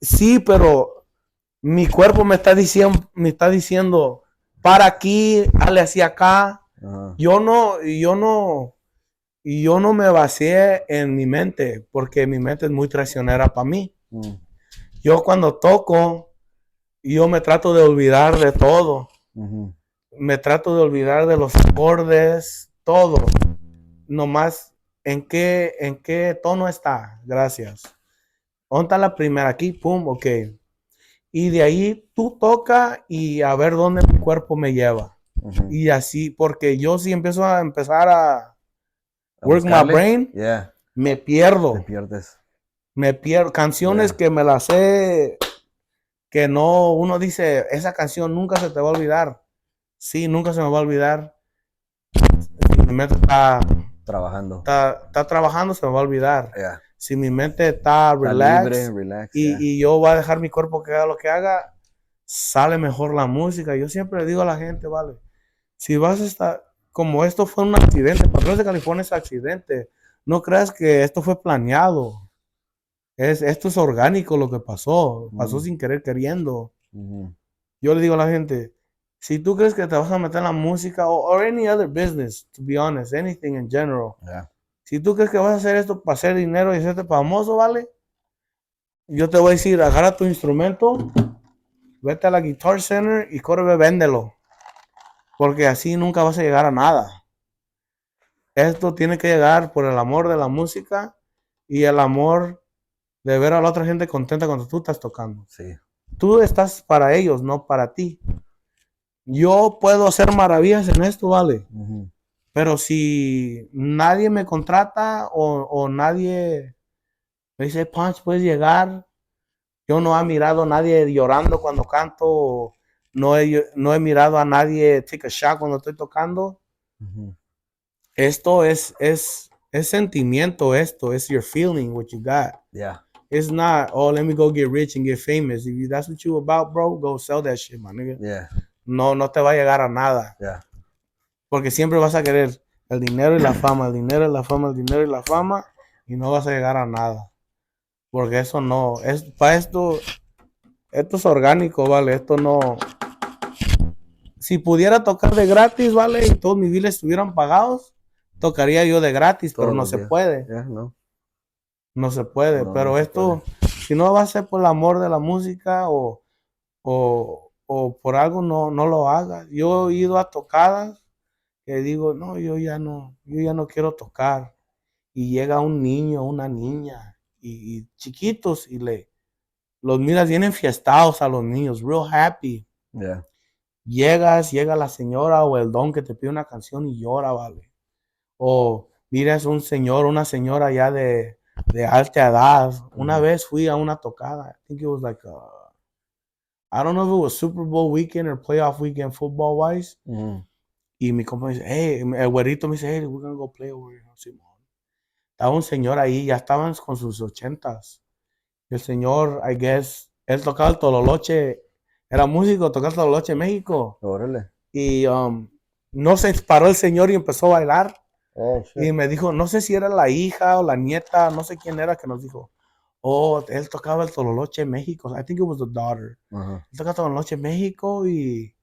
Sí, pero mi cuerpo me está diciendo, para aquí, dale así acá. Yo no me basé en mi mente, porque mi mente es muy traicionera para mí. Yo cuando toco, yo me trato de olvidar de todo. Me trato de olvidar de los acordes, todo. Nomás, ¿en qué tono está? Gracias. ¿Dónde está la primera? Aquí, pum, ok. Y de ahí tú toca y a ver dónde mi cuerpo me lleva. Ujú. Y así, porque yo si empiezo a empezar a A work my buscarle. brain, Yeah, me te pierdo. pierdes. Me pierdo. Canciones Yeah. que me las sé, que no, uno dice, esa canción nunca se te va a olvidar. Sí, nunca se me va a olvidar. Si mi mente Trabajando. está trabajando, se me va a olvidar. Yeah. Si mi mente está Está libre, relax relax. Yeah. y yo voy a dejar mi cuerpo que haga lo que haga, sale mejor la música. Yo siempre le digo a la gente, vale, si vas a estar, como esto fue un accidente, Patrones de California es accidente, no creas que esto fue planeado. Esto es orgánico lo que pasó Mm. sin querer queriendo. Mhm. Yo le digo a la gente, si tú crees que te vas a meter en la música o any other business, to be honest, anything in general, Yeah. si tú crees que vas a hacer esto para hacer dinero y hacerte famoso, ¿vale? Yo te voy a decir, agarra tu instrumento, vete a la Guitar Center y corre, véndelo. Porque así nunca vas a llegar a nada. Esto tiene que llegar por el amor de la música y el amor de ver a la otra gente contenta cuando tú estás tocando. Sí. Tú estás para ellos, no para ti. Yo puedo hacer maravillas en esto, ¿vale? Mhm. Pero si nadie me contrata o nadie me dice, Panch, puedes llegar. Yo no he mirado a nadie llorando cuando canto. No he mirado a nadie take a shot cuando estoy tocando. Mhm. Esto es sentimiento, esto es your feeling, what you got. Yeah. It's not, oh, let me go get rich and get famous. If that's what you about, bro, go sell that shit, my nigga. Yeah. No te va a llegar a nada. Yeah. Porque siempre vas a querer el dinero y la fama, el dinero y la fama, el dinero y la fama, y no vas a llegar a nada. Porque eso no, es para esto es orgánico, ¿vale? Esto no. Si pudiera tocar de gratis, ¿vale? Y todos mis biles estuvieran pagados, tocaría yo de gratis, pero Todos no los se días. puede. Yeah, no. No se puede. No, Pero no se esto, puede. si no va a ser por el amor de la música o por algo, no lo hagas. Yo he ido a tocadas que digo, no, yo ya no quiero tocar. Y llega un niño, una niña, y chiquitos, y los miras bien enfiestados a los niños, real happy. Yeah. Llega la señora o el don que te pide una canción y llora, vale. O miras un señor, una señora ya de alta edad. Una vez fui a una tocada. I think it was like I don't know if it was Super Bowl weekend or playoff weekend football wise. Mhm. Y mi compa dice, hey, el güerito me dice, hey, we're gonna go play over here. Simón. Estaba un señor ahí, ya estaban con sus 80s. El señor, I guess, él tocaba el tololoche, era músico, tocaba el tololoche en México. Órale. Y no se paró el señor y empezó a bailar. Oh, shit. Y me dijo, no sé si era la hija o la nieta, no sé quién era que nos dijo, oh, él tocaba el tololoche en México. I think it was the daughter. Ajá. Él tocaba el tololoche en México y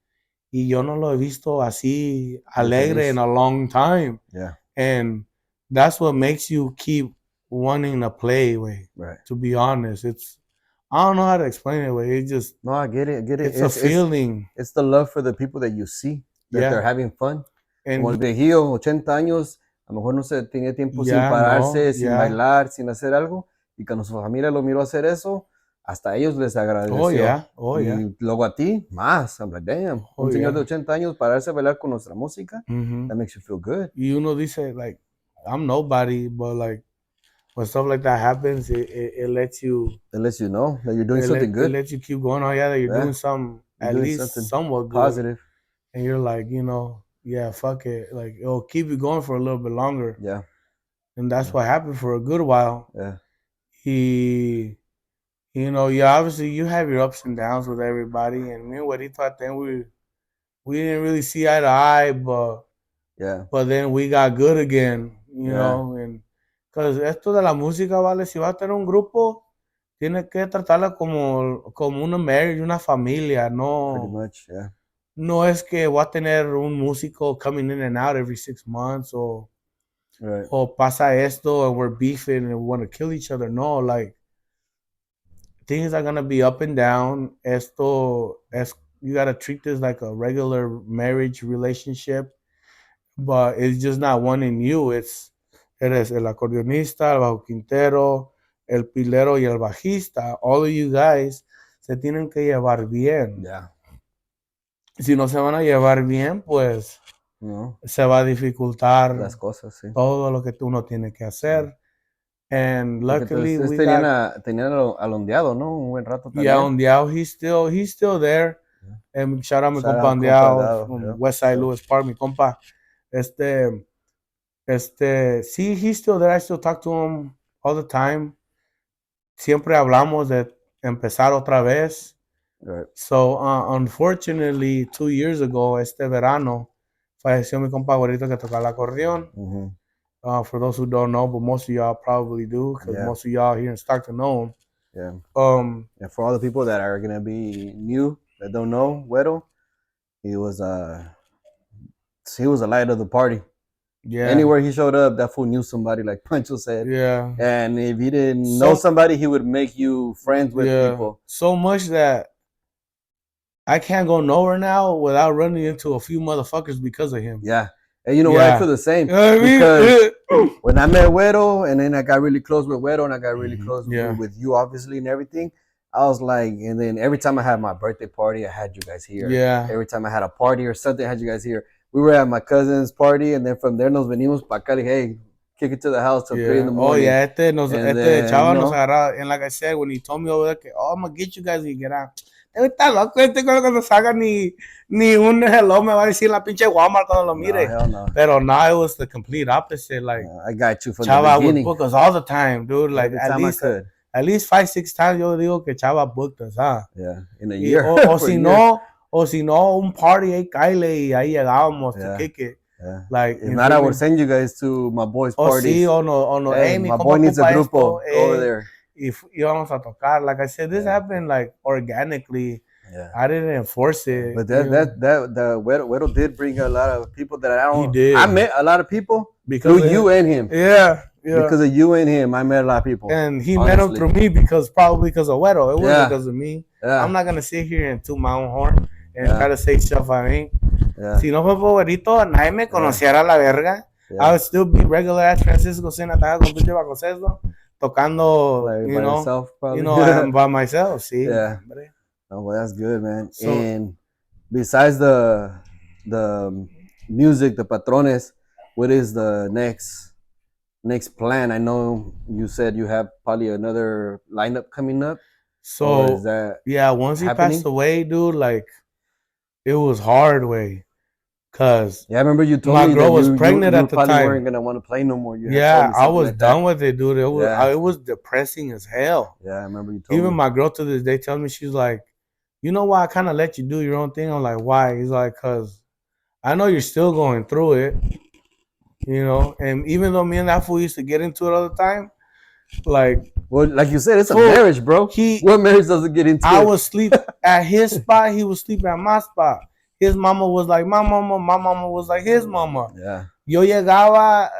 yo no lo he visto así Muy alegre feliz. in a long time. Yeah. And that's what makes you keep wanting to play, way. Right. To be honest, I don't know how to explain it, way. It just, No, I get it. I get it. it's a feeling. It's the love for the people that you see, that they're Yeah. having fun. Como el And viejillo, 80 años, a lo mejor no se tenía tiempo sin yeah, no, pararse, sin yeah. bailar, sin hacer algo. Y cuando su familia lo miró hacer eso, hasta a ellos les agradeció. Oh, yeah. Oh, y yeah. luego a ti, más. I'm like, damn. Oh, Un señor yeah. de 80 años pararse a bailar con nuestra música, Mhm. that makes you feel good. Y uno dice, like, I'm nobody, but like, when stuff like that happens, it lets you, It lets you know that you're doing something it good. lets you keep going. Oh, yeah, that you're Yeah. doing something, You're at doing least something somewhat good. positive. And you're like, yeah, fuck it. Like, it'll keep you going for a little bit longer. Yeah. And that's Yeah. what happened for a good while. Yeah. Obviously you have your ups and downs with everybody. And me and Juanito, I think we didn't really see eye to eye, Yeah. but then we got good again, Yeah. and because esto de la música, vale, si vas a tener un grupo, tienes que tratarla como una marriage, una familia, Pretty no, much. Yeah. no es que voy a tener un músico coming in and out every 6 months Right. o pasa esto and we're beefing and we want to kill each other. No, like things are gonna be up and down. You gotta treat this like a regular marriage relationship. but it's just not one in you. Eres el acordeonista, el bajo quintero, el pilero y el bajista. All of you guys se tienen que llevar bien. Yeah. Si no se van a llevar bien, pues No, se va a dificultar las cosas, sí. todo lo que uno tiene que hacer. And Porque luckily ustedes we tenían, got tenían al ondeado, ¿no? Un buen rato también. yeah, Ondeao, he's still there. Yeah. And shout out mi Shout compa out, Ondeao compa, from yeah. Westside Yeah. Lewis Park, mi compa. See, he's still there. I still talk to him all the time. Siempre hablamos de empezar otra vez. Right. So, unfortunately, 2 years ago, este verano, falleció mi compa güerito que toca el acordeón. Mm-hmm. For those who don't know, but most of y'all probably do, because Yeah. most of y'all here in Stockton know him. Yeah. Um, And for all the people that are gonna be new that don't know Güero, he was the light of the party. yeah. Anywhere he showed up, that fool knew somebody, like Pancho said. Yeah. And if he didn't know somebody, he would make you friends with people. So much that I can't go nowhere now without running into a few motherfuckers because of him. Yeah. And you know what? I feel the same. You know what I mean? Because when I met Güero, and then I got really close with Güero, and I got really close with you, obviously, and everything, I was like, and then every time I had my birthday party, I had you guys here. Yeah. Every time I had a party or something, I had you guys here. We were at my cousin's party, and then from there nos venimos para Cali. Hey, kick it to the house till 3 in the morning. Oh, yeah. Chava nos agarraba. And like I said, when he told me over there, I'm going to get you guys when you get out. Está loco cuando salga ni un hello me va a decir la pinche Walmart cuando lo mire. No, hell no. Pero now it was the complete opposite. Like, I got you from Chava the beginning. would book us all the time, dude. Like, Every time I could. At least 5-6 times yo digo que Chava booked us, huh? Yeah, in a year. O si no, un party ahí, Cali, y ahí llegábamos to kick it. Yeah. Like, if not, I would send you guys to my boys' parties. Sí, no. Hey, my boy needs a grupo. Go over there. If íbamos a tocar, like I said, this happened like organically. Yeah. I didn't enforce it. But the Güero did bring a lot of people that I don't. He did. I met a lot of people through you and him. Yeah. Because of you and him, I met a lot of people. And he met them through me probably because of Güero. It wasn't because of me. Yeah. I'm not gonna sit here and toot my own horn and try to say stuff I ain't. Yeah. Si no fue por Güerito, nadie me conociera la verga. Yeah. I would still be regular ass Francisco Sinataga con pinche bajo sesgo, tocando, like, by myself. See. Yeah. Oh, well, that's good, man. So, and besides the music, the Patrones, what is the next plan? I know you said you have probably another lineup coming up. So is that once he passed away, dude, like it was hard way. Cause I remember you told me my girl was pregnant at the time. You weren't gonna want to play no more. I was done with it, dude. It was depressing as hell. Yeah, I remember you told me. Even my girl to this day tells me, she's like, you know why I kind of let you do your own thing? I'm like, why? He's like, cause I know you're still going through it, and even though me and that fool used to get into it all the time, like, well, like you said, it's a marriage, bro. What marriage doesn't get into it? I would sleep at his spot. He would sleep at my spot. His mama was like my mama. My mama was like his mama. Yeah. Yo llegaba,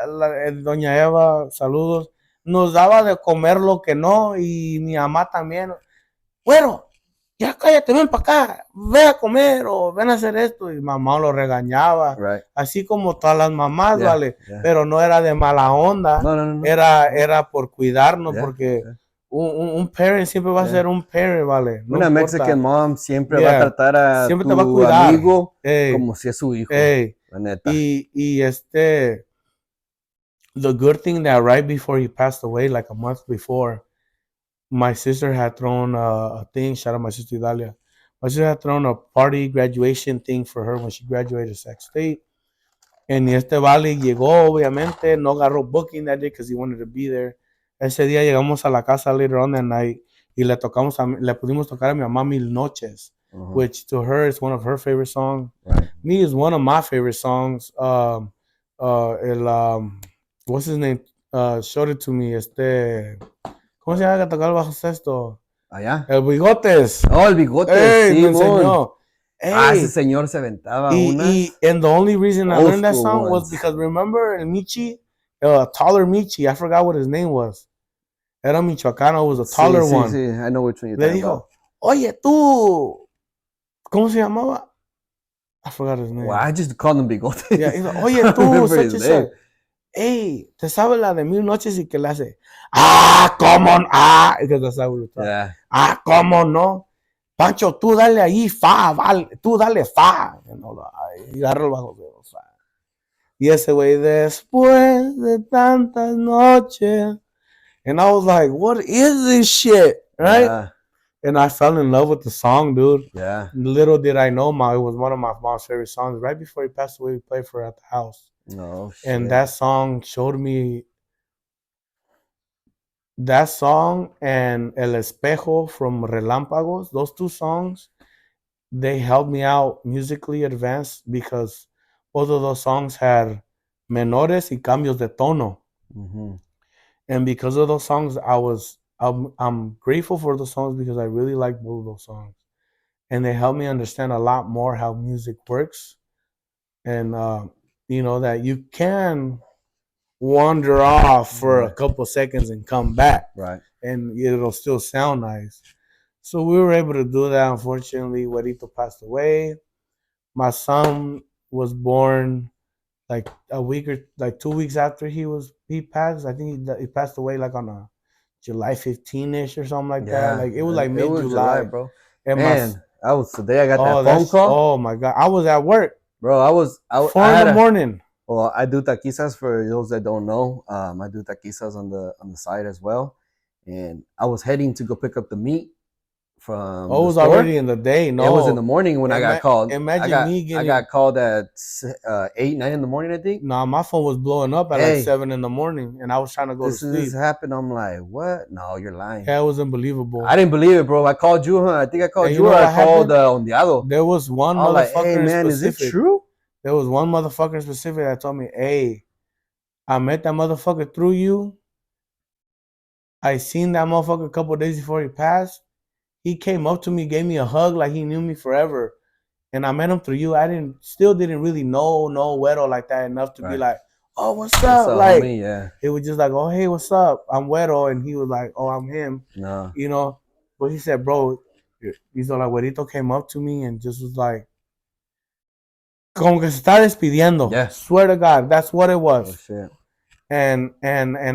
doña Eva, saludos, nos daba de comer lo que no, y mi mamá también. Bueno, ya cállate, ven para acá, ve a comer o ven a hacer esto. Y mamá lo regañaba. Right. Así como todas las mamás, ¿vale? Yeah. Pero no era de mala onda. No. Era por cuidarnos, porque un parent siempre va a ser un parent, ¿vale? No Una Mexican mom siempre va a tratar a siempre tu te va a cuidar. Amigo como si es su hijo. La neta. Y the good thing that right before he passed away, like a month before, my sister had thrown a thing. Shout out my sister Dalia. My sister had thrown a party graduation thing for her when she graduated Sac State. And vale llegó, obviamente, no agarró booking that day because he wanted to be there. Ese día llegamos a la casa later on that night y le pudimos tocar a mi mamá Mil Noches, which to her is one of her favorite songs. Right. Me is one of my favorite songs. What's his name? Showed it to me. ¿Cómo se llama que tocar el bajo sexto? Allá. El Bigotes. Oh, el Bigotes. Sí, me enseñó. Ese señor se aventaba unas. And the only reason I learned that song was because remember El Michi, taller Michi, I forgot what his name was. Era Michoacano, was a taller one. Sí, I know which one you're talking about. Oye, tú, ¿cómo se llamaba? I forgot his name. Well, I just called him Bigote. Yeah, he's like, oye, I don't tú, remember such his and name. such. Hey, ¿te sabes la de Mil Noches y que le hace? Ah, ¿cómo no? Ah, because that's how we were talking. Yeah. Ah, ¿cómo no? Pancho, tú dale ahí, fa, vale, tú dale fa. Y no, y agarra el bajo, fa. Y ese güey, después de tantas noches. And I was like, what is this shit? Right? Yeah. And I fell in love with the song, dude. Yeah. Little did I know, it was one of my mom's favorite songs. Right before he passed away, we played for her at the house. No shit. And that song showed me that song and El Espejo from Relámpagos. Those two songs, they helped me out musically advanced because both of those songs had menores y cambios de tono. Mm-hmm. And because of those songs, I'm grateful for those songs because I really like both of those songs. And they helped me understand a lot more how music works. And, that you can wander off for a couple seconds and come back. Right. And it'll still sound nice. So we were able to do that. Unfortunately, Juanito passed away. My son was born like a week or like 2 weeks after he passed. I think he passed away like on a July 15-ish or something like that. Like it was like mid-July, bro. And man, I was the day I got that phone call. Oh my god, I was at work, bro. I 4 in the morning. Well, I do taquizas for those that don't know. I do taquizas on the side as well, and I was heading to go pick up the meat from. Oh, it was already in the day. No, it was in the morning when I got called. Imagine me getting. I got called at 8, 9 in the morning. I think. No, my phone was blowing up at like 7 in the morning, and I was trying to go to sleep. This happened. I'm like, what? No, you're lying. Yeah, it was unbelievable. I didn't believe it, bro. I called you, huh? I think I called you, or I called Ondeado. There was one motherfucker. Like, hey, man, specific. Is it true? There was one motherfucker specific that told me, hey, I met that motherfucker through you. I seen that motherfucker a couple of days before he passed. He came up to me, gave me a hug like he knew me forever. And I met him through you. I still didn't really know Güero like that enough to be like, oh, what's up? Like, homie? Yeah. It was just like, oh, hey, what's up? I'm Güero. And he was like, oh, I'm him. No. But he said, bro, he's like, Güerito came up to me and just was like, como que se está despidiendo. Yeah. Swear to God, that's what it was. Oh, shit. And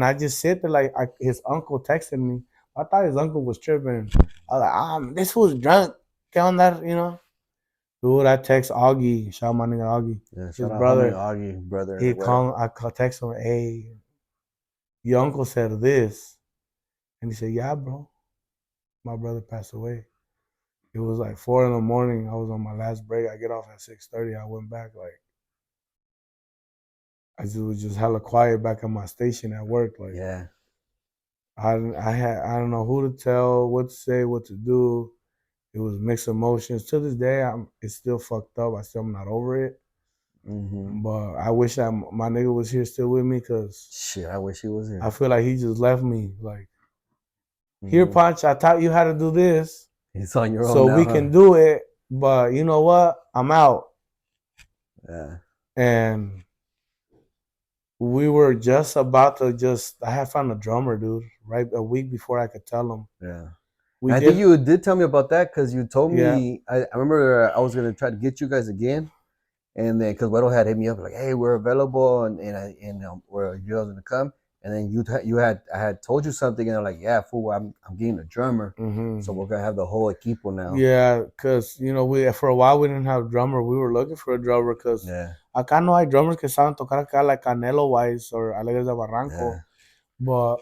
I just sit there like his uncle texted me. I thought his uncle was tripping. I was like, this fool's drunk. ¿Qué onda? Dude, I text Augie. Shout out my nigga Augie. Yeah, his brother. Augie, brother. I text him, hey, your uncle said this. And he said, yeah, bro. My brother passed away. It was like 4 in the morning. I was on my last break. I get off at 6:30. I went back like I was just hella quiet back at my station at work. Like, yeah, I don't know who to tell, what to say, what to do. It was mixed emotions. To this day, it's still fucked up. I still am not over it. Mm-hmm. But I wish my nigga was here still with me, cause shit, I wish he was here. I feel like he just left me. Like, here, Panch, I taught you how to do this. It's on your own so now, we can do it. But you know what? I'm out. Yeah. And we were just about to I had found a drummer, dude, right a week before I could tell him. Yeah. I think you did tell me about that because you told me, I remember I was going to try to get you guys again. And then, because Güero had hit me up like, hey, we're available and where you guys going to come. And then I had told you something and I'm like, yeah, fool, I'm getting a drummer. Mm-hmm. So we're going to have the whole equipo now. Yeah, because, we for a while we didn't have a drummer. We were looking for a drummer because acá no hay drummers que saben tocar acá like Canelo Wise or Alegres de Barranco. Yeah. But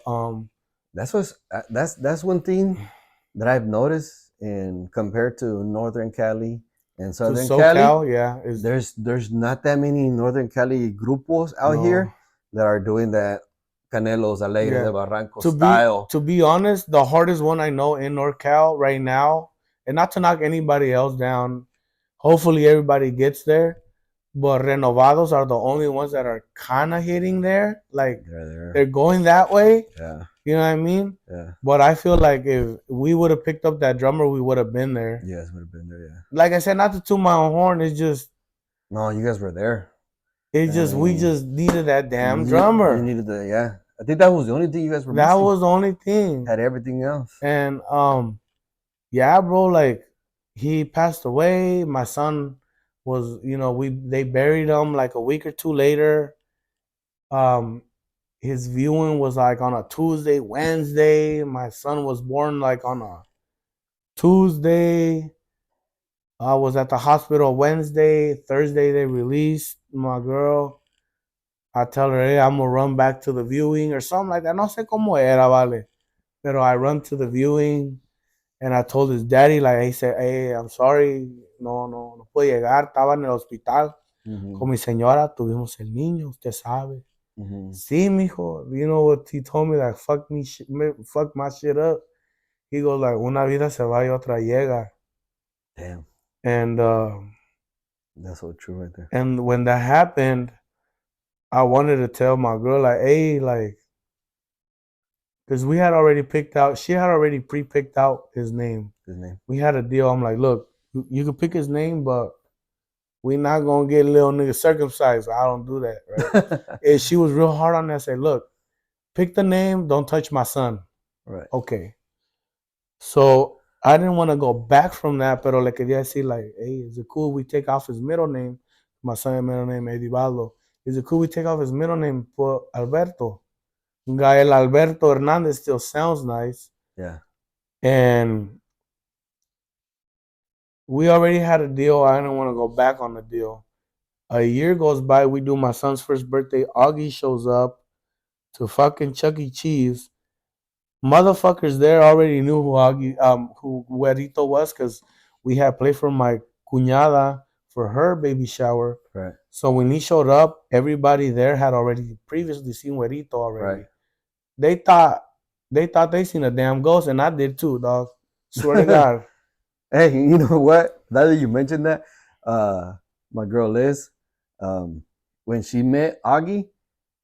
that's one thing that I've noticed compared to Northern Cali and Southern Cali. Yeah, there's not that many Northern Cali grupos out here that are doing that Canelos, Alegres de Barranco style. To be honest, the hardest one I know in NorCal right now, and not to knock anybody else down, hopefully everybody gets there, but Renovados are the only ones that are kind of hitting there. Like, they're going that way. Yeah. You know what I mean? Yeah. But I feel like if we would have picked up that drummer, we would have been there. Yes, would have been there, yeah. Like I said, not to toot my own horn, it's just... No, you guys were there. We just needed that damn drummer. You needed I think that was the only thing you guys were missing. That was the only thing. Had everything else. And, yeah, bro, like, he passed away. My son was, they buried him like a week or two later. Um, his viewing was like on a Tuesday, Wednesday. My son was born like on a Tuesday. I was at the hospital Wednesday. Thursday they released my girl. I tell her, hey, I'm gonna run back to the viewing or something like that. No sé cómo era, vale. Pero I run to the viewing and I told his daddy, like, he said, hey, I'm sorry, no puedo llegar. Estaba en el hospital con mi señora. Tuvimos el niño, usted sabe. Sí, mijo. You know what he told me? Like, fuck my shit up. He goes like, una vida se va y otra llega. Damn. And that's so true right there. And when that happened, I wanted to tell my girl, like, hey, like, because she had already pre-picked out his name. We had a deal. I'm like, look, you can pick his name, but we're not going to get little nigga circumcised. I don't do that, right? And she was real hard on that. Say, look, pick the name. Don't touch my son. Right. Okay. So I didn't want to go back from that, pero le quería decir, like, hey, is it cool we take off his middle name? My son's middle name, Edivaldo. Is it cool we take off his middle name for Alberto? Gael Alberto Hernandez still sounds nice. Yeah. And we already had a deal. I didn't want to go back on the deal. A year goes by. We do my son's first birthday. Augie shows up to fucking Chuck E. Cheese. Motherfuckers there already knew who Güerito was because we had played for my cuñada for her baby shower. Right. So when he showed up, everybody there had already previously seen Güerito already. Right. They thought they seen a damn ghost, and I did too, dog. Swear to God. Hey, you know what? Now that you mentioned that, my girl Liz, when she met Augie,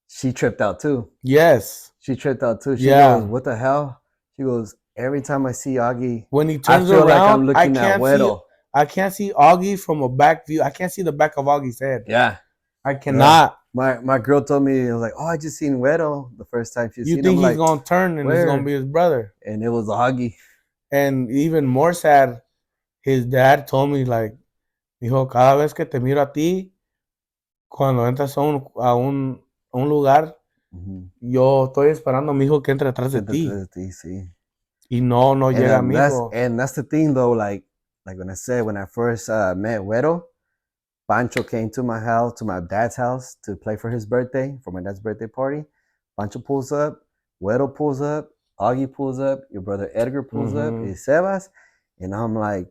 she tripped out too. Yes. She tripped out too. She goes, what the hell? She goes, every time I see Augie, when he turns around, like I'm looking at Güero. I can't see Augie from a back view. I can't see the back of Augie's head. Yeah. I cannot. Yeah. My girl told me, I was like, oh, I just seen Güero the first time she seen him. You think he's going to turn and it's going to be his brother. And it was Augie. And even more sad, his dad told me, like, dijo, cada vez que te miro a ti, cuando entras a un lugar, yo estoy esperando a mi hijo que entre atrás de ti. Sí. Y no llega a mi hijo. And that's the thing, though, like when I said, when I first met Güero, Pancho came to my house, to my dad's house, to play for his birthday, for my dad's birthday party. Pancho pulls up, Güero pulls up, Augie pulls up, your brother Edgar pulls up, y Sebas. And I'm like,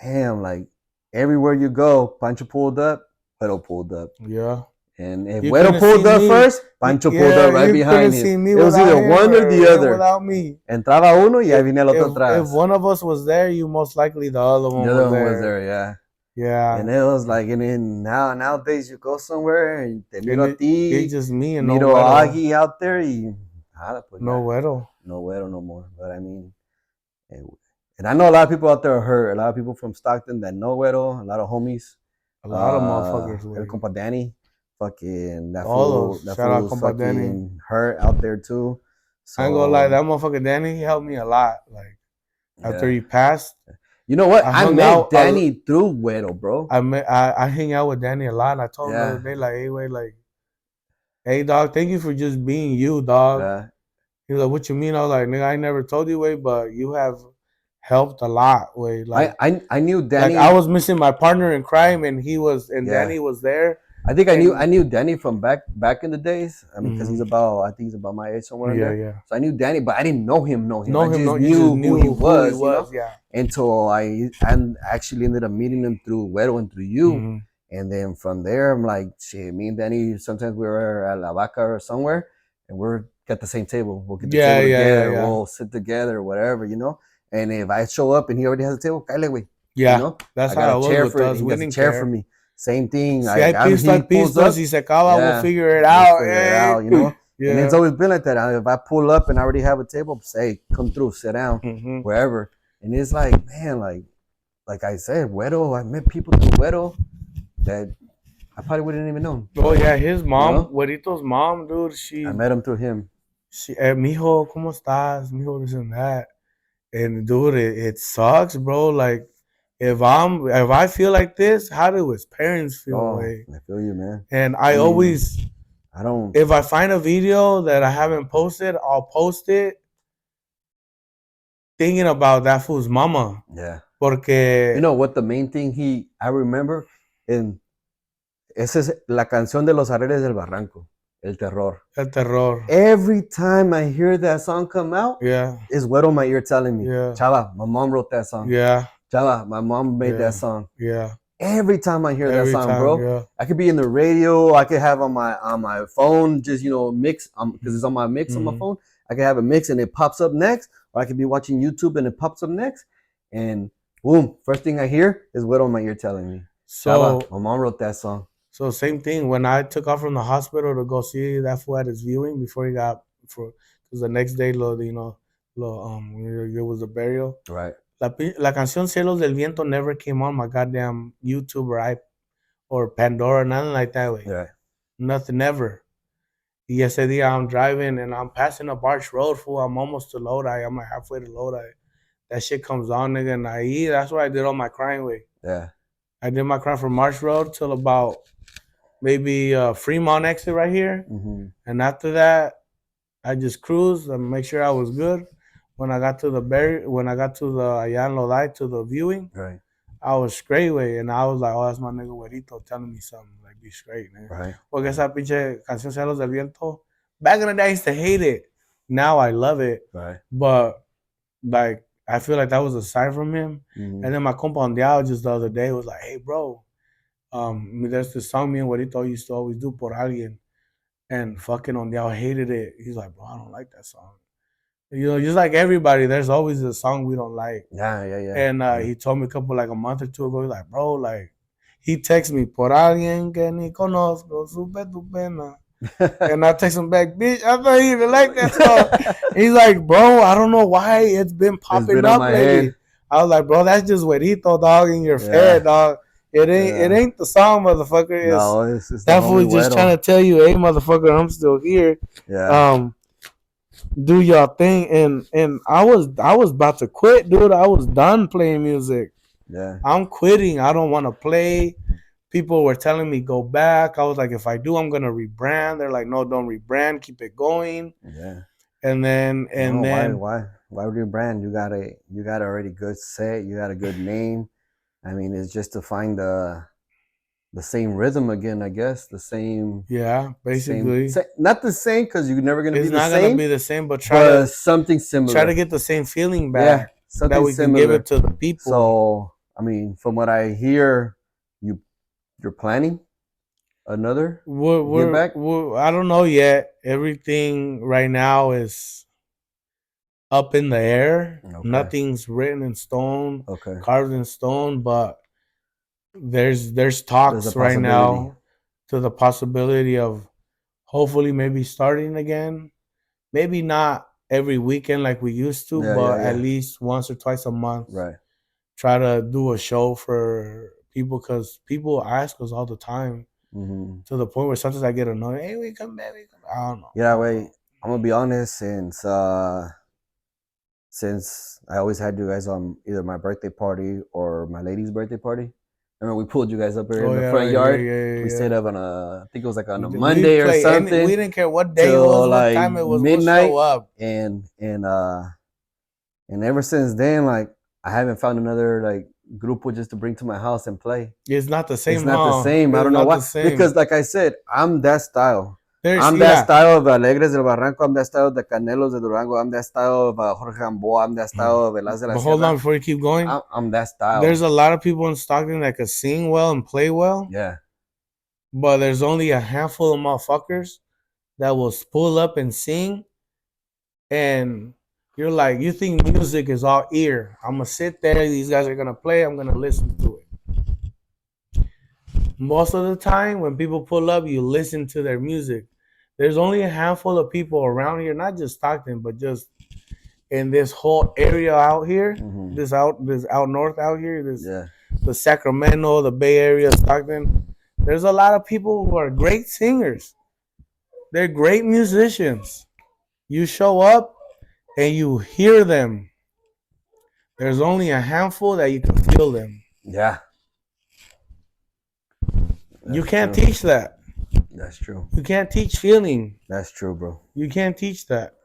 damn, like, everywhere you go, Pancho pulled up, Güero pulled up. Yeah. And if Güero pulled up first, Pancho pulled up right behind him. It was either one or the other. Without me. Entraba uno y ahí venía el otro atrás. If one of us was there, you most likely the other one was there. Yeah. Yeah. And it was like, and then nowadays you go somewhere and te miro a ti. It's just me and miro no Güero. Augie out there y pues no Güero. No Güero no more. But I mean, and I know a lot of people out there are hurt. A lot of people from Stockton that know Güero. A lot of homies. A lot of motherfuckers. El compa Danny. Fucking that fool. That fool fucking Danny. Hurt out there too. So, I ain't gonna lie, that motherfucker Danny, he helped me a lot. Like after he passed. You know what? I met Danny through Güero, bro. I hang out with Danny a lot. And I told him the other day, like, hey, wait, like, hey, dog, thank you for just being you, dog. Yeah. He was like, what you mean? I was like, nigga, I never told you, wait, but you have helped a lot, wait. Like, I knew Danny. Like, I was missing my partner in crime, and Danny was there. I think I knew Danny from back in the days. I mean, because he's about my age somewhere. Yeah. So I knew Danny, but I didn't know him. I just knew who he was. You know? Yeah. Until I actually ended up meeting him through Güero and through you. And then from there, I'm like, shit, me and Danny, sometimes we were at La Vaca or somewhere, and we're at the same table. We'll get the table together. Yeah. We'll sit together or whatever, you know? And if I show up and he already has a table, cállate, güey. Yeah, you know? That's how it was with us. We got a chair for me. Same thing. Si hay pistas y se acaba, we'll figure it out. You know? Yeah. And it's always been like that. If I pull up and I already have a table, say, come through, sit down, wherever. And it's like, man, like I said, Güero, I met people through Güero that I probably wouldn't even know. Oh, yeah, his mom, Güerito's mom, dude, I met him through him. Mijo, ¿cómo estás? Mijo, this and that. And, dude, it sucks, bro. Like, if I feel like this, how do his parents feel? Oh, Like, I feel you, man. and I I mean, always, I don't. if I find a video that I haven't posted, I'll post it thinking about that fool's mama. Yeah. Porque You know what the main thing I remember in esa es la canción de los Arreles del Barranco, El Terror. el terror. Every time I hear that song come out, Yeah. is what on my ear telling me. Yeah. Chava, my mom wrote that song. Yeah. Chava, my mom made Yeah. that song. Yeah. Every time I hear that Every song, time, bro, yeah. I could be in the radio. I could have on my phone, just mix because it's on my mix on my phone. I could have a mix and it pops up next, or I could be watching YouTube and it pops up next, and boom, first thing I hear is what on my ear telling me. So Chava, my mom wrote that song. So same thing. When I took off from the hospital to go see that fool at his viewing before he got because the next day it was a burial. Right. La canción Cielos del Viento never came on my goddamn YouTube or Pandora, nothing like that way. Yeah. Nothing ever. Y ese día I'm driving and I'm passing a Barch Road, fool. I'm almost to Lodi. I'm like halfway to Lodi. That shit comes on, nigga, and that's where I did all my crying way. Yeah. I did my crying from March Road till about maybe Fremont exit right here. Mm-hmm. And after that, I just cruised and make sure I was good. When I got to the allá en Lodi to the viewing, Right. I was straight way, and I was like, oh, that's my nigga Güerito telling me something, like, be straight, man. Right. Porque esa pinche canción Celos del Viento, back in the day I used to hate it. Now I love it. Right. But like I feel like that was a sign from him. Mm-hmm. And then my compa Ondeado just the other day was like, hey bro, there's this song me and Güerito used to always do Por Alguien. And fucking Ondeado hated it. He's like, bro, I don't like that song. You know, just like everybody, there's always a song we don't like. Yeah. And he told me a month or two ago, he's like, bro, like, he texted me, Por Alguien que ni conozco, supe tu pena. And I text him back, bitch, I thought he didn't like that song. He's like, bro, I don't know why it's been popping up lately. Head. I was like, bro, that's just Güerito, dog, in your head, dog. It ain't the song, motherfucker. It's that fool just trying to tell you, hey, motherfucker, I'm still here. Yeah. Do y'all thing. And I was about to quit, dude. I was done playing music. Yeah. I'm quitting. I don't want to play. People were telling me go back. I was like, if I do, I'm gonna rebrand. They're like, no, don't rebrand. Keep it going. Yeah. And then why rebrand? You got a already good set. You got a good name. I mean, it's just to find the same rhythm again, I guess. The same. Yeah, basically. Not the same because you're never gonna be the same. It's not gonna be the same, but try to something similar. Try to get the same feeling back. Yeah, something that we similar. Can give it to the people. So, I mean, from what I hear, you're planning another we're back? I don't know yet. Everything right now is up in the air. Okay. Nothing's written in stone, carved in stone, but there's talks right now to the possibility of hopefully maybe starting again. Maybe not every weekend like we used to, but at least once or twice a month. Right. Try to do a show for people because people ask us all the time to the point where sometimes I get annoyed. Hey, we come back. I don't know. Yeah, wait. I'm gonna be honest. Since I always had you guys on either my birthday party or my lady's birthday party. Remember we pulled you guys up here in the front yard. We stayed up on I think it was like on a Monday or something. We didn't care what day it was, what time it was, midnight. We'll show up. And ever since then, like I haven't found another like grupo just to bring to my house and play. It's not the same. It's not the same. I don't know why. Because like I said, I'm that style. I'm that style of Alegres del Barranco. I'm that style of the Canelos de Durango. I'm that style of Jorge Gamboa. I'm that style of Velas de la Sierra. Hold on before you keep going. I'm that style. There's a lot of people in Stockton that can sing well and play well. Yeah. But there's only a handful of motherfuckers that will pull up and sing. And you're like, you think music is all ear. I'm going to sit there. These guys are going to play. I'm going to listen to it. Most of the time, when people pull up, you listen to their music. There's only a handful of people around here, not just Stockton, but just in this whole area out here, this out north out here, the Sacramento, the Bay Area, Stockton. There's a lot of people who are great singers. They're great musicians. You show up and you hear them. There's only a handful that you can feel them. Yeah. You can't true. teach that. That's true. You can't teach feeling. That's true, bro. You can't teach that.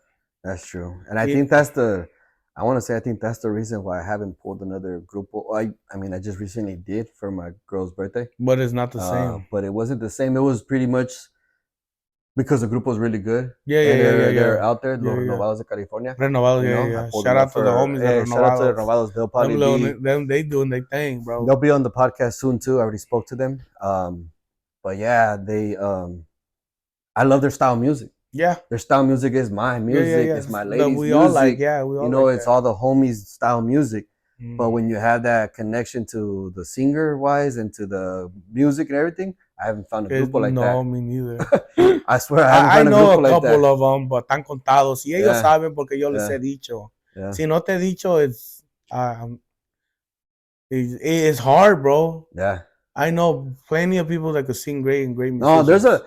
That's true. And I think that's the, I want to say, I think that's the reason why I haven't pulled another grupo. I mean, I just recently did for my girl's birthday. But it's not the same. But it wasn't the same. It was pretty much because the grupo is really good. Yeah. They're out there, Yeah. Renovados de California. Renovados, You know, yeah. I pulled Shout them out to the homies at shout out to the Renovados. Renovados. They'll probably be, They doing their thing, bro. they'll be on the podcast soon too. I already spoke to them. But yeah, they I love their style of music. Yeah. Their style of music is my music. Yeah. It's my ladies' we music. all like, yeah, we all you know, like it's that. all the homies style music. Mm. But when you have that connection to the singer wise and to the music and everything, I haven't found a grupo like that. No, me neither. I swear I haven't found a know grupo a couple like that. of them, but están contados. Y ellos saben porque yo les he dicho. Yeah. Si no te he dicho, it's hard, bro. Yeah. I know plenty of people that could sing great and great No, musicians.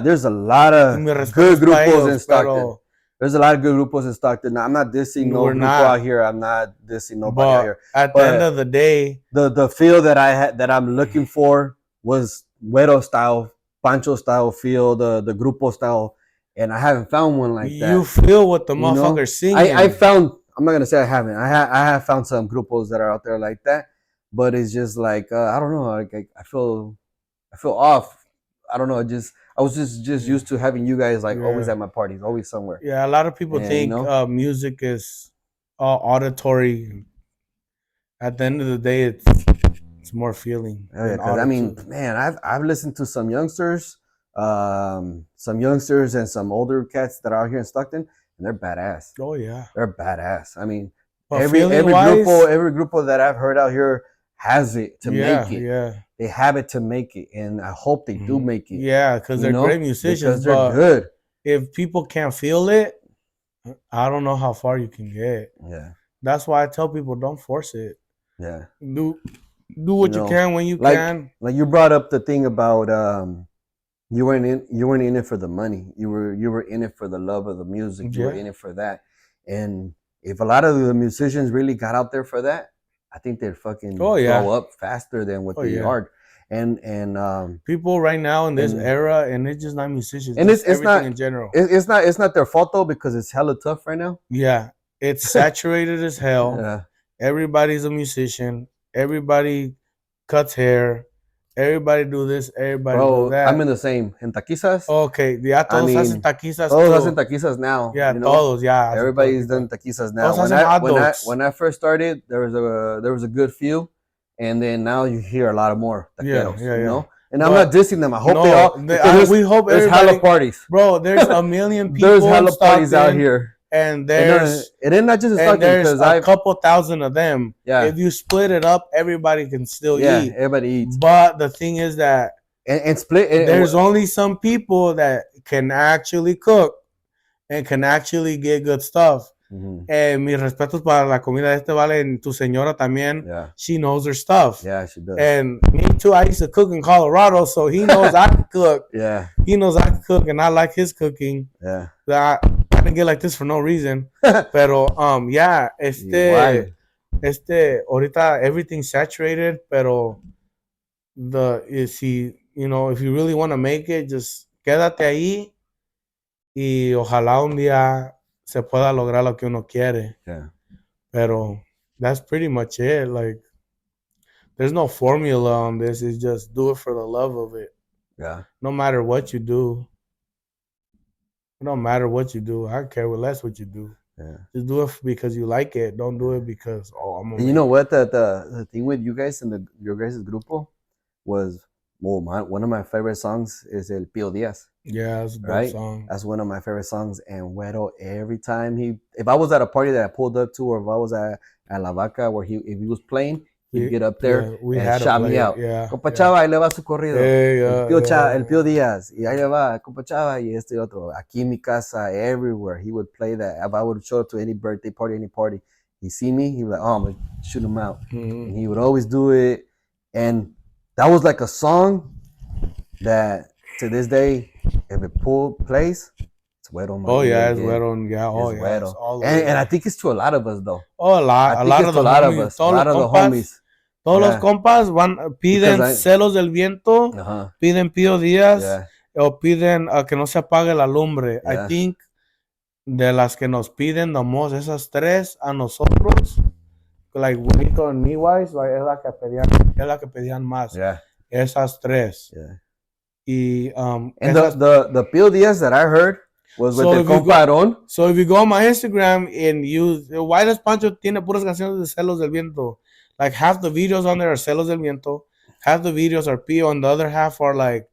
there's a lot of good grupos in Stockton. There's a lot of good grupos in Stockton. Now, I'm not dissing no grupo out here. I'm not dissing nobody out here. At the end of the day, the feel that I had that I'm looking for was Güero style, Pancho style feel, the grupo style, and I haven't found one like that. You feel what the motherfuckers singing. I found. I'm not gonna say I haven't. I have found some grupos that are out there like that, but it's just like I don't know. Like I feel off. I don't know. I was just used to having you guys like always at my parties, always somewhere. Yeah, a lot of people think music is auditory. At the end of the day, it's more feeling. Yeah, because I mean, man, I've listened to some youngsters and some older cats that are out here in Stockton, and they're badass. Oh yeah, they're badass. I mean, but every grupo that I've heard out here has it to make it. Yeah, they have it to make it, and I hope they do make it. Yeah, because they're great musicians. Because they're good. If people can't feel it, I don't know how far you can get. Yeah, that's why I tell people don't force it. Yeah, do what you can when you can. Like you brought up the thing about you weren't in it for the money. You were in it for the love of the music. You were in it for that. And if a lot of the musicians really got out there for that, I think they'd fucking blow up faster than what they are. And people right now in this era, and it's just not musicians, and it's not in general. It's not their fault though, because it's hella tough right now. Yeah, it's saturated as hell. Yeah. Everybody's a musician. Everybody cuts hair. Everybody do this. Everybody do that. I'm in the same. En taquizas. Okay, ya todos hacen taquizas. Todos hacen taquizas now. Yeah, todos, yeah. Everybody's done taquizas now. When I first started, there was a good few, and then now you hear a lot of more taqueros. Yeah. You know? And I'm not dissing them. I hope they all. We hope there's hella parties, bro. There's a million people. There's hella parties out here. And there's not just there's a couple thousand of them. Yeah. If you split it up, everybody can still eat. Yeah, everybody eats. But the thing is that there's only some people that can actually cook and can actually get good stuff. Mm-hmm. Mis respetos para la comida de este vale, and tu señora también. Yeah. She knows her stuff. Yeah, she does. And me too. I used to cook in Colorado, so he knows I can cook. Yeah. He knows I can cook, and I like his cooking. Yeah. I didn't get like this for no reason. Pero yeah, ahorita everything's saturated, pero if you really want to make it, just quédate ahí y ojalá un día se pueda lograr lo que uno quiere. Yeah. Pero that's pretty much it. Like, there's no formula on this. It's just do it for the love of it. Yeah. No matter what you do. It don't matter what you do. I care less what you do. Yeah. Just do it because you like it. Don't do it because I'm. And you know what? The thing with you guys and your guys' grupo was one of my favorite songs is El Pío Díaz. Yeah, that's a good song. That's one of my favorite songs. And Güero, every time if I was at a party that I pulled up to, or if I was at La Vaca where if he was playing, he'd get up there and shout me out. Compa Chava, ahí le va su corrido. El Pío Díaz. Y ahí le va, Compa Chava, y esto y otro. Aquí en mi casa, everywhere, he would play that. If I would show up to any birthday party, any party, he'd see me, he'd be like, oh, I'm going to shoot him out. Mm-hmm. And he would always do it. And that was like a song that, to this day, if it plays, it's Güero. Oh, yeah, it's Güero. Yeah, Güero. And I think it's to a lot of us, though. Oh, a lot of the homies. A lot of the homies. Todos los Yeah. compas piden Because Celos del Viento, uh-huh. piden Pío Díaz, Yeah. o piden que no se apague la lumbre. I Yeah. think de las que nos piden nomás esas tres a nosotros, like Winito and me wise, like, es la que pedían más. Yeah. Esas tres. Yeah. Y And esas, the Pio Diaz that I heard was with So the if you go- compadrón. so if you go on my Instagram and why does Pancho tiene puras canciones de Celos del Viento? Like half the videos on there are Celos del Viento, half the videos are Pío, and the other half are like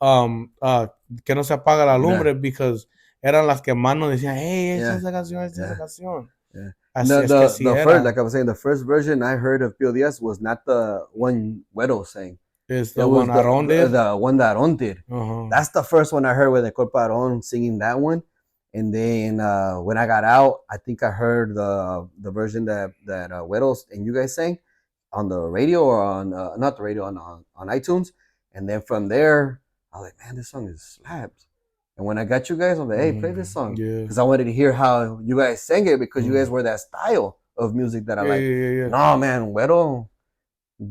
que no se apaga la lumbre, because eran las que más nos decían, hey, esta es la canción, esta es la canción. Yeah. Así es que sí the era. first, like I was saying, the first version I heard of Pio Diaz was not the one Güero sang. It's It the was one Aarón did. the one that Aarón did. Uh-huh. That's the first one I heard with the compadrón singing that one. And then when I got out, I think I heard the version that Güero and you guys sang on the radio, or on not the radio, on iTunes. And then from there, I was like, man, this song is slaps. And when I got you guys, I'm like, hey, play this song, because I wanted to hear how you guys sang it, because you guys were that style of music that I like. Yeah. No, man, Güero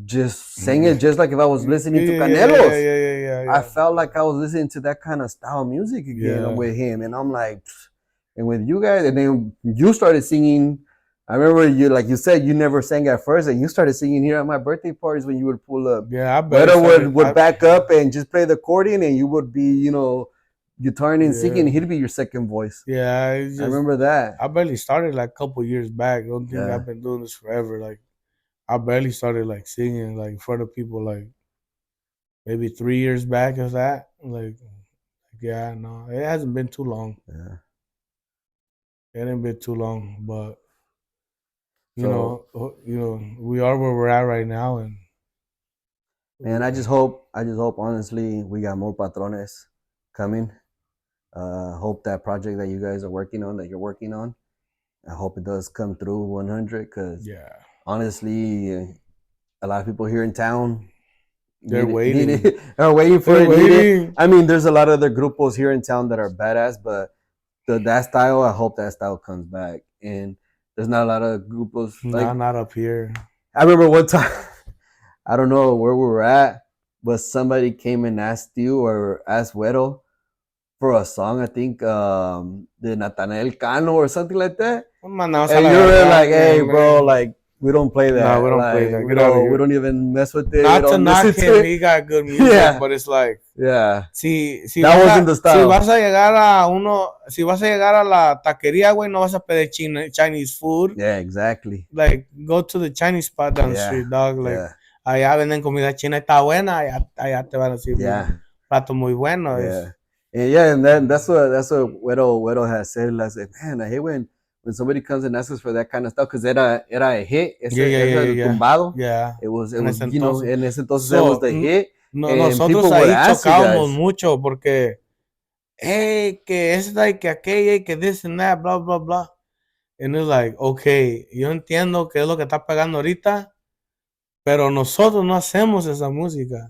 just sang it just like if I was listening to Canelos. Yeah. I felt like I was listening to that kind of style music again with him, and I'm like, and with you guys, and then you started singing. I remember you, like you said, you never sang at first, and you started singing here at my birthday parties when you would pull up. Yeah, I Beto would back up and just play the accordion, and you would be, you know, guitaring and singing. He'd be your second voice. Yeah, I remember that. I barely started like a couple years back. I don't think I've been doing this forever. Like, I barely started like singing like in front of people like maybe 3 years back, if that. Like, yeah, no, it hasn't been too long. Yeah. It ain't been too long, but you know, we are where we're at right now, and I just hope honestly we got more patrones coming. Hope that project that you guys are working on, that you're working on, I hope it does come through 100, because honestly, a lot of people here in town, they're waiting. Are waiting for it. Waiting. I mean, there's a lot of other grupos here in town that are badass, but that style, I hope that style comes back. And there's not a lot of grupos. Like, not up here. I remember one time, I don't know where we were at, but somebody came and asked you or asked Güero for a song, I think, the Natanael Cano or something like that. And you were like, hey, bro, like, we don't play that. No, we don't play that. Get out of here. We don't even mess with it. Not to knock him, he got good music, but it's like, si that wasn't the style. Si vas a llegar a la taquería, güey, no vas a pedir Chinese food. Yeah, exactly. Like, go to the Chinese spot down the street, dog. Like, allá venden comida china, está buena, allá te van a decir, plato muy bueno. And then that's what Güero has said. I said, man, I hate when somebody comes and asks us for that kind of stuff, because era a hit. Tumbado. Yeah. It was you know, en ese entonces it was the hit. Nosotros ahí chocábamos mucho porque, hey, que esta y que aquella y que this and that, blah, blah, blah. And it's like, okay, yo entiendo que es lo que está pegando ahorita, pero nosotros no hacemos esa música.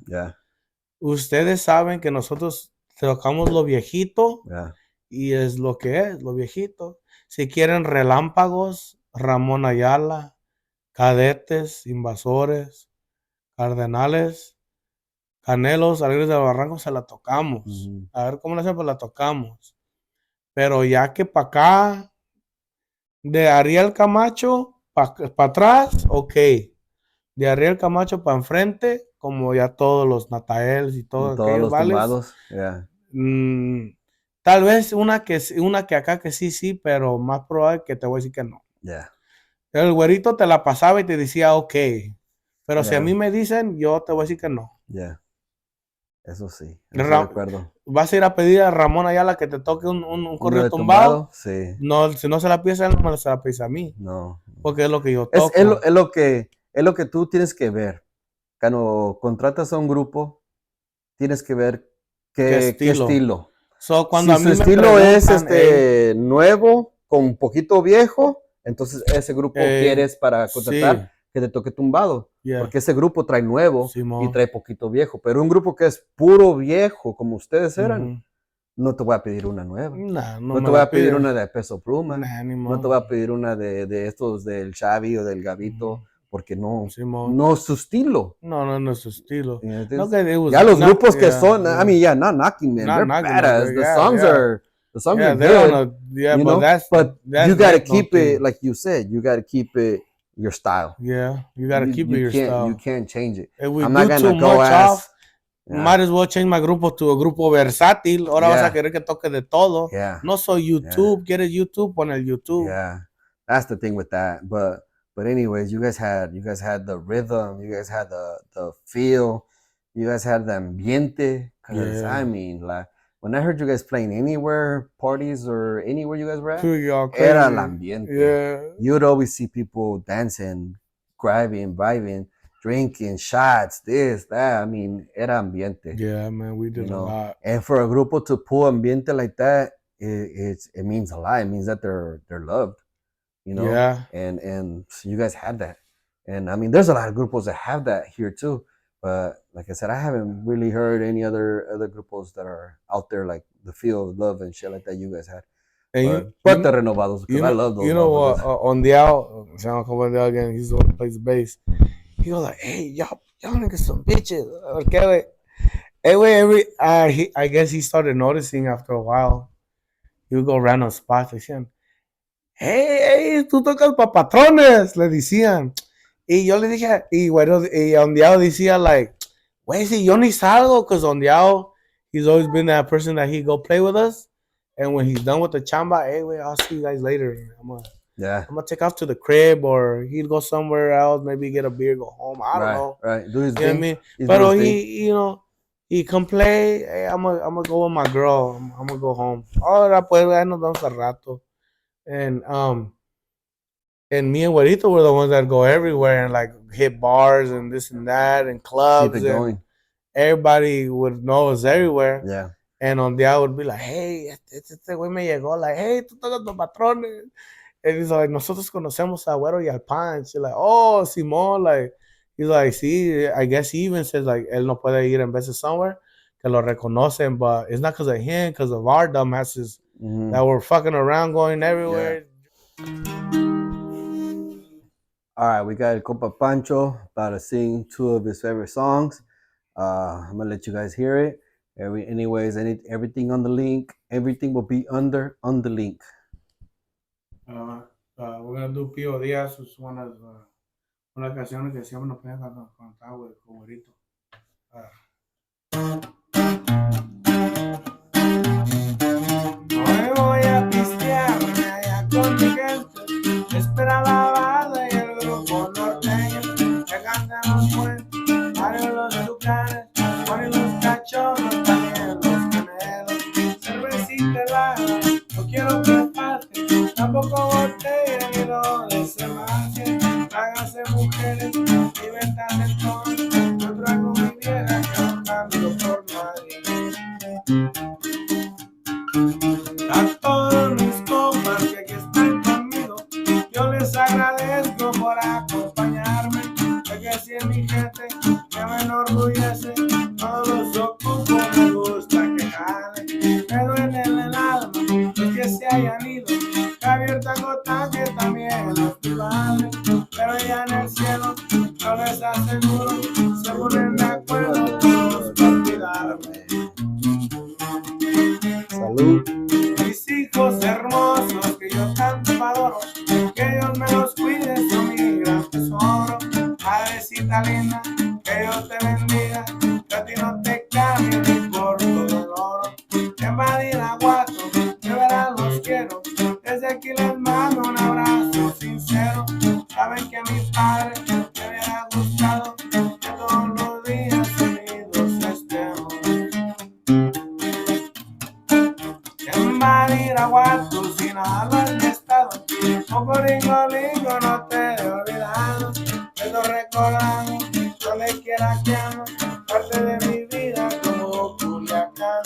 Ustedes saben que nosotros tocamos lo viejito y es lo que es, lo viejito. Si quieren Relámpagos, Ramón Ayala, Cadetes, Invasores, Cardenales, Canelos, Alegres del Barranco, se la tocamos. A ver cómo le hacemos, pues la tocamos. Pero ya que para acá, de Ariel Camacho para atrás, ok. De Ariel Camacho para enfrente, como ya todos los Nataels y todos los tumbados. Tal vez una que acá que sí, pero más probable que te voy a decir que no. El güerito te la pasaba y te decía ok, pero si a mí me dicen, yo te voy a decir que no. Eso sí, estoy de acuerdo. Vas a ir a pedir a Ramón Ayala que te toque un corrido tumbado. No, si no se la pides a él, no me se la pides a mí. No. Porque es lo que yo toco. Es lo que tú tienes que ver. Cuando contratas a un grupo, tienes que ver qué estilo. Cuando si su estilo es nuevo, con un poquito viejo, entonces ese grupo quieres para contratar que te toque tumbado. Porque ese grupo trae nuevo y trae poquito viejo. Pero un grupo que es puro viejo, como ustedes eran, no te voy a pedir una nueva. No te voy a pedir una de Peso Pluma. No te voy a pedir una de estos del Xavi o del Gabito. porque no, Simón. no es su estilo. No es su estilo. You know, No, this- que it was ya los not- grupos que yeah, son, yeah. I mean, yeah, not knocking them, Not they're knocking them, badass. but The yeah, songs yeah. are Yeah, good, they're on a yeah, you but know. that's But you got to that's keep nothing. it, like you said, you got to keep it your style. Yeah, you gotta keep it You your can't, style. you can't change it. If we I'm do not gonna too go much ask. off, might as well change my grupo to a grupo versátil. Ahora vas a querer que toque de todo. Yeah. No soy YouTube, quieres YouTube, pon el YouTube. Yeah, that's the thing with that. But anyways, you guys had the rhythm, you guys had the feel, you guys had the ambiente. Cause Yeah. I mean, like when I heard you guys playing anywhere, parties or anywhere you guys were at, Y'all era el crazy. ambiente. Yeah. You'd always see people dancing, grabbing, vibing, drinking, shots, this, that. I mean, era ambiente. Yeah, man, we did You know, a lot. and for a grupo to pull ambiente like that, it means a lot. It means that they're loved, you know. Yeah. And so you guys had that, and I mean, there's a lot of grupos that have that here too. But like I said, I haven't really heard any other grupos that are out there like the feel of love and shit like that you guys had. And But the Renovados, because I love those. You know what? On the out, sound come on the out again. He's the one who plays bass. He goes like, "Hey, y'all niggas some bitches." Okay, like, anyway, I guess he started noticing after a while. He would go random spots. Decían, hey, tú tocas pa' Patrones, le decían. Y yo le dije, y bueno, y Ondeado decía, like, güey, si yo ni salgo, because Ondeado, he's always been that person that he go play with us. And when he's done with the chamba, hey, wait, I'll see you guys later. I'm gonna take off to the crib, or he'd go somewhere else, maybe get a beer, go home. I don't know. Right. Do his You know thing. what I mean? But he, you know, he come play. Hey, I'm gonna go with my girl. I'm gonna go home. Ahora pues, ahí nos vamos a rato. And me and Juanito were the ones that go everywhere and like hit bars and this and that and clubs. Keep it going. Everybody would know us everywhere. Yeah. And on the out would be like, hey, este güey me llegó, like, hey, tú tocas los patrones. And he's like, nosotros conocemos a Güero y al Panch. Like, oh, Simón, like, he's like, see, I guess he even says, like, él no puede ir en veces somewhere, que lo reconocen, but it's not because of him, because of our dumbasses that were fucking around going everywhere. Yeah. All right, we got Compa Pancho about to sing 2 of his favorite songs. I'm gonna let you guys hear it. Everything on the link, everything will be on the link. We're gonna do Pío Díaz, es una canción que siempre nos ponen cuando estaba con Güerito. Hoy voy a pistearme allá con mi gente, espera la banda y el grupo norteño, que cantan los puentes, varios los tucanes, ponen los cachorros, también los canelos, cervecita helada, no quiero que falte, tampoco botella ni dobles se marchen, háganse mujeres y ventas de todo, yo traigo mi vieja que no cambio por nadie. A todos mis compas que aquí están conmigo, yo les agradezco por acompañarme, porque si es mi gente que me enorgullece, todos los ocupo, me gusta que jalen, me duele en el alma los que se hayan ido, Javier Tangotán que también los vale, pero ya en el cielo no les aseguro, se ponen de acuerdo todos por cuidarme. Salud. Mis hijos hermosos que yo tanto adoro, que Dios me los cuide, son mi gran tesoro. Madrecita linda, que Dios te bendiga, que a ti no te cambie ni por todo el oro. En Badiraguato, de verdad los quiero, desde aquí les mando un abrazo sincero. Saben que a mi padre me hubiera gustado que todos los días unidos estemos. En Badiraguato, si no hablas de estado, Mocoringolingo no te he olvidado, te lo recordamos, donde quiera que amo, parte de mi vida como Culiacán.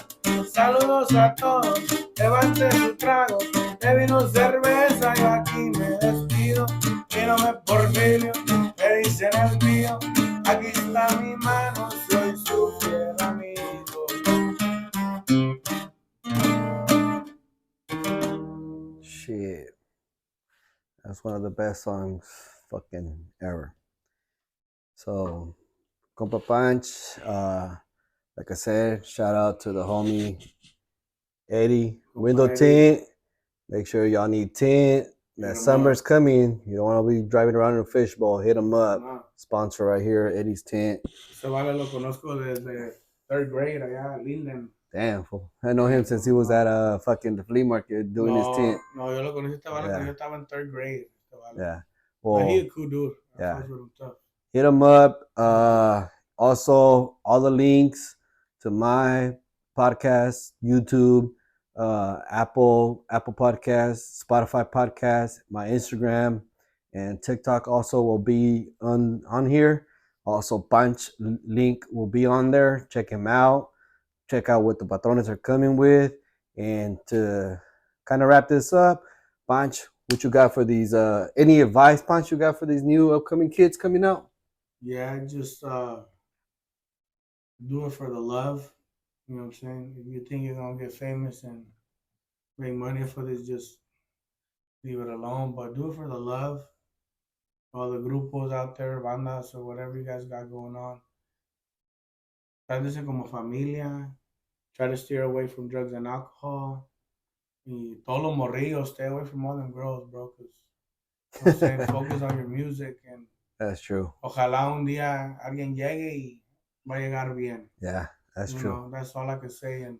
Saludos a todos, levante su trago, de vino cerveza, yo aquí me despido, mi nombre es Porfirio, me dicen el mío, aquí está mi mano, soy su fiel amigo. Shit. That's one of the best songs fucking ever. So, compa Panch, like I said, shout out to the homie Eddie. Window tint. Make sure y'all need tint. That summer's coming. You don't want to be driving around in a fishbowl. Hit them up. No. Sponsor right here, Eddie's Tint. Ese vale lo conozco desde third grade allá en Linden. Damn, fool. I know him since he was at fucking the flea market doing his tint. No, yo lo conocí este vale cuando yo estaba en third grade. Yeah. Well, he's a cool dude. Yeah. Hit him up. Also, all the links to my podcast, YouTube, Apple Podcasts, Spotify Podcasts, my Instagram, and TikTok also will be on here. Also, Panch link will be on there. Check him out. Check out what the Patrones are coming with. And to kind of wrap this up, Panch, what you got for these? Any advice, Panch, you got for these new upcoming kids coming out? Yeah, just do it for the love. You know what I'm saying? If you think you're gonna get famous and make money for this, just leave it alone. But do it for the love. All the grupos out there, bandas or whatever you guys got going on. Trátense como familia. Try to steer away from drugs and alcohol. Y todos los morrillos, stay away from all them girls, bro. Cause, you know what I'm saying? Focus on your music. And that's true. Ojalá un día alguien llegue y va a llegar bien. Yeah, that's true. Know, that's all I can say. And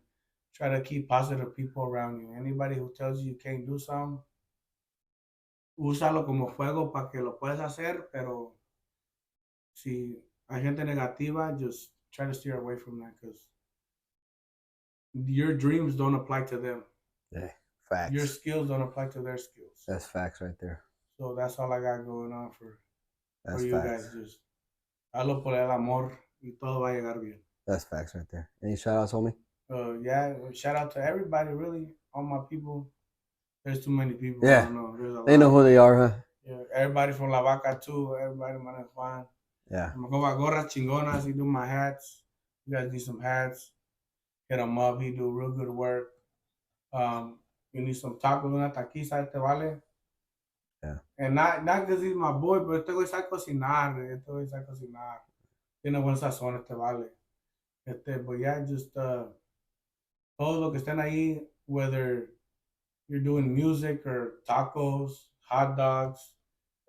try to keep positive people around you. Anybody who tells you can't do something, úsalo como fuego para que lo puedas hacer, pero si hay gente negativa, just try to steer away from that because your dreams don't apply to them. Yeah, facts. Your skills don't apply to their skills. That's facts right there. So that's all I got going on for you guys. Just hazlo por el amor y todo va a llegar bien. That's facts right there. Any shout outs, homie? Yeah, shout out to everybody, really. All my people. There's too many people. Yeah. I don't know. They know who they are, huh? Yeah, everybody from La Vaca too. Everybody, man, Juan. Yeah. I'm gonna go by Gorra Chingonas. He do my hats. You guys need some hats. Hit him up. He do real good work. You need some tacos, una taquiza, este vale. Yeah. And not because he's my boy, but este güey sabe cocinar. Tiene buen sazón este vale. But yeah, just todos los que estén ahí, whether you're doing music or tacos, hot dogs,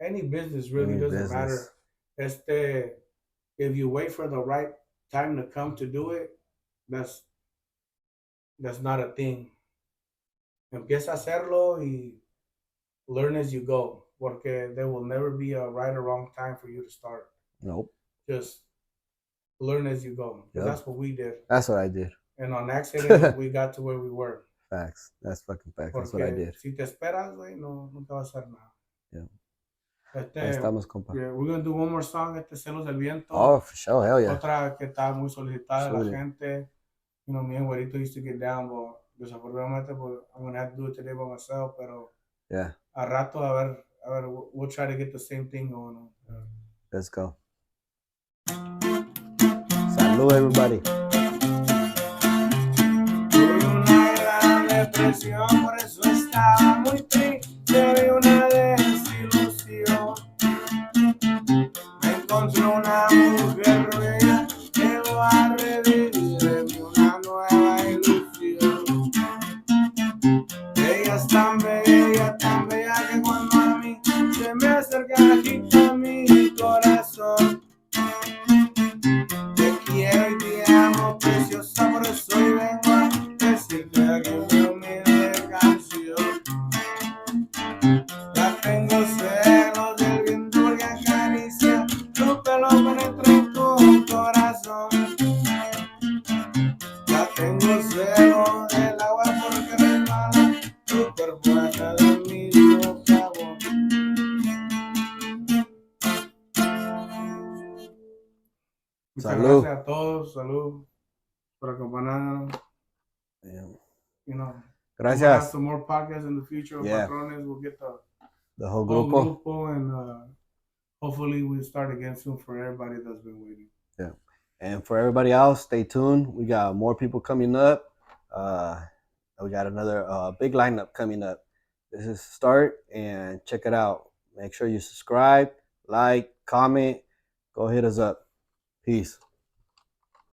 any business really doesn't matter. If you wait for the right time to come to do it, that's not a thing. Empieza a hacerlo y learn as you go, porque there will never be a right or wrong time for you to start. Nope. Just learn as you go. Yep. That's what we did. That's what I did. And on accident, we got to where we were. Facts. That's fucking facts. Porque that's what I did. Si te esperas, güey, no te va a hacer nada. Yeah. Estamos, compa. Yeah, we're going to do one more song, Celos del Viento. Oh, for sure. Hell yeah. Otra que está muy solicitada de la gente. You know, me and Güerito used to get down, but desafortunadamente, but I'm going to have to do it today by myself, pero yeah. A rato, a ver, we'll try to get the same thing going on. Let's go. Salud, everybody. Tuve una gran depresión, por eso estaba muy triste, había una desilusión. Me encontré una mujer bella que lo va a revivir en mí una nueva ilusión. Ella es tan bella que cuando a mí se me acerca agita mi corazón. Te quiero y te amo, preciosa, por eso hoy vengo a decirte que mi humilde canción. Ya tengo celos del viento porque acaricia tu pelo penetra en tu corazón. Ya tengo celos del agua porque resbala tu cuerpo hasta del mismo jabón. Muchas gracias a todos, salud por acompañarnos. Yeah. You know, gracias. We'll have some more podcasts in the future. Yeah. Patrones, we'll get the whole grupo and hopefully we'll start again soon for everybody that's been waiting. Yeah. And for everybody else, stay tuned. We got more people coming up. We got another big lineup coming up. This is start and check it out. Make sure you subscribe, like, comment, go hit us up. Peace.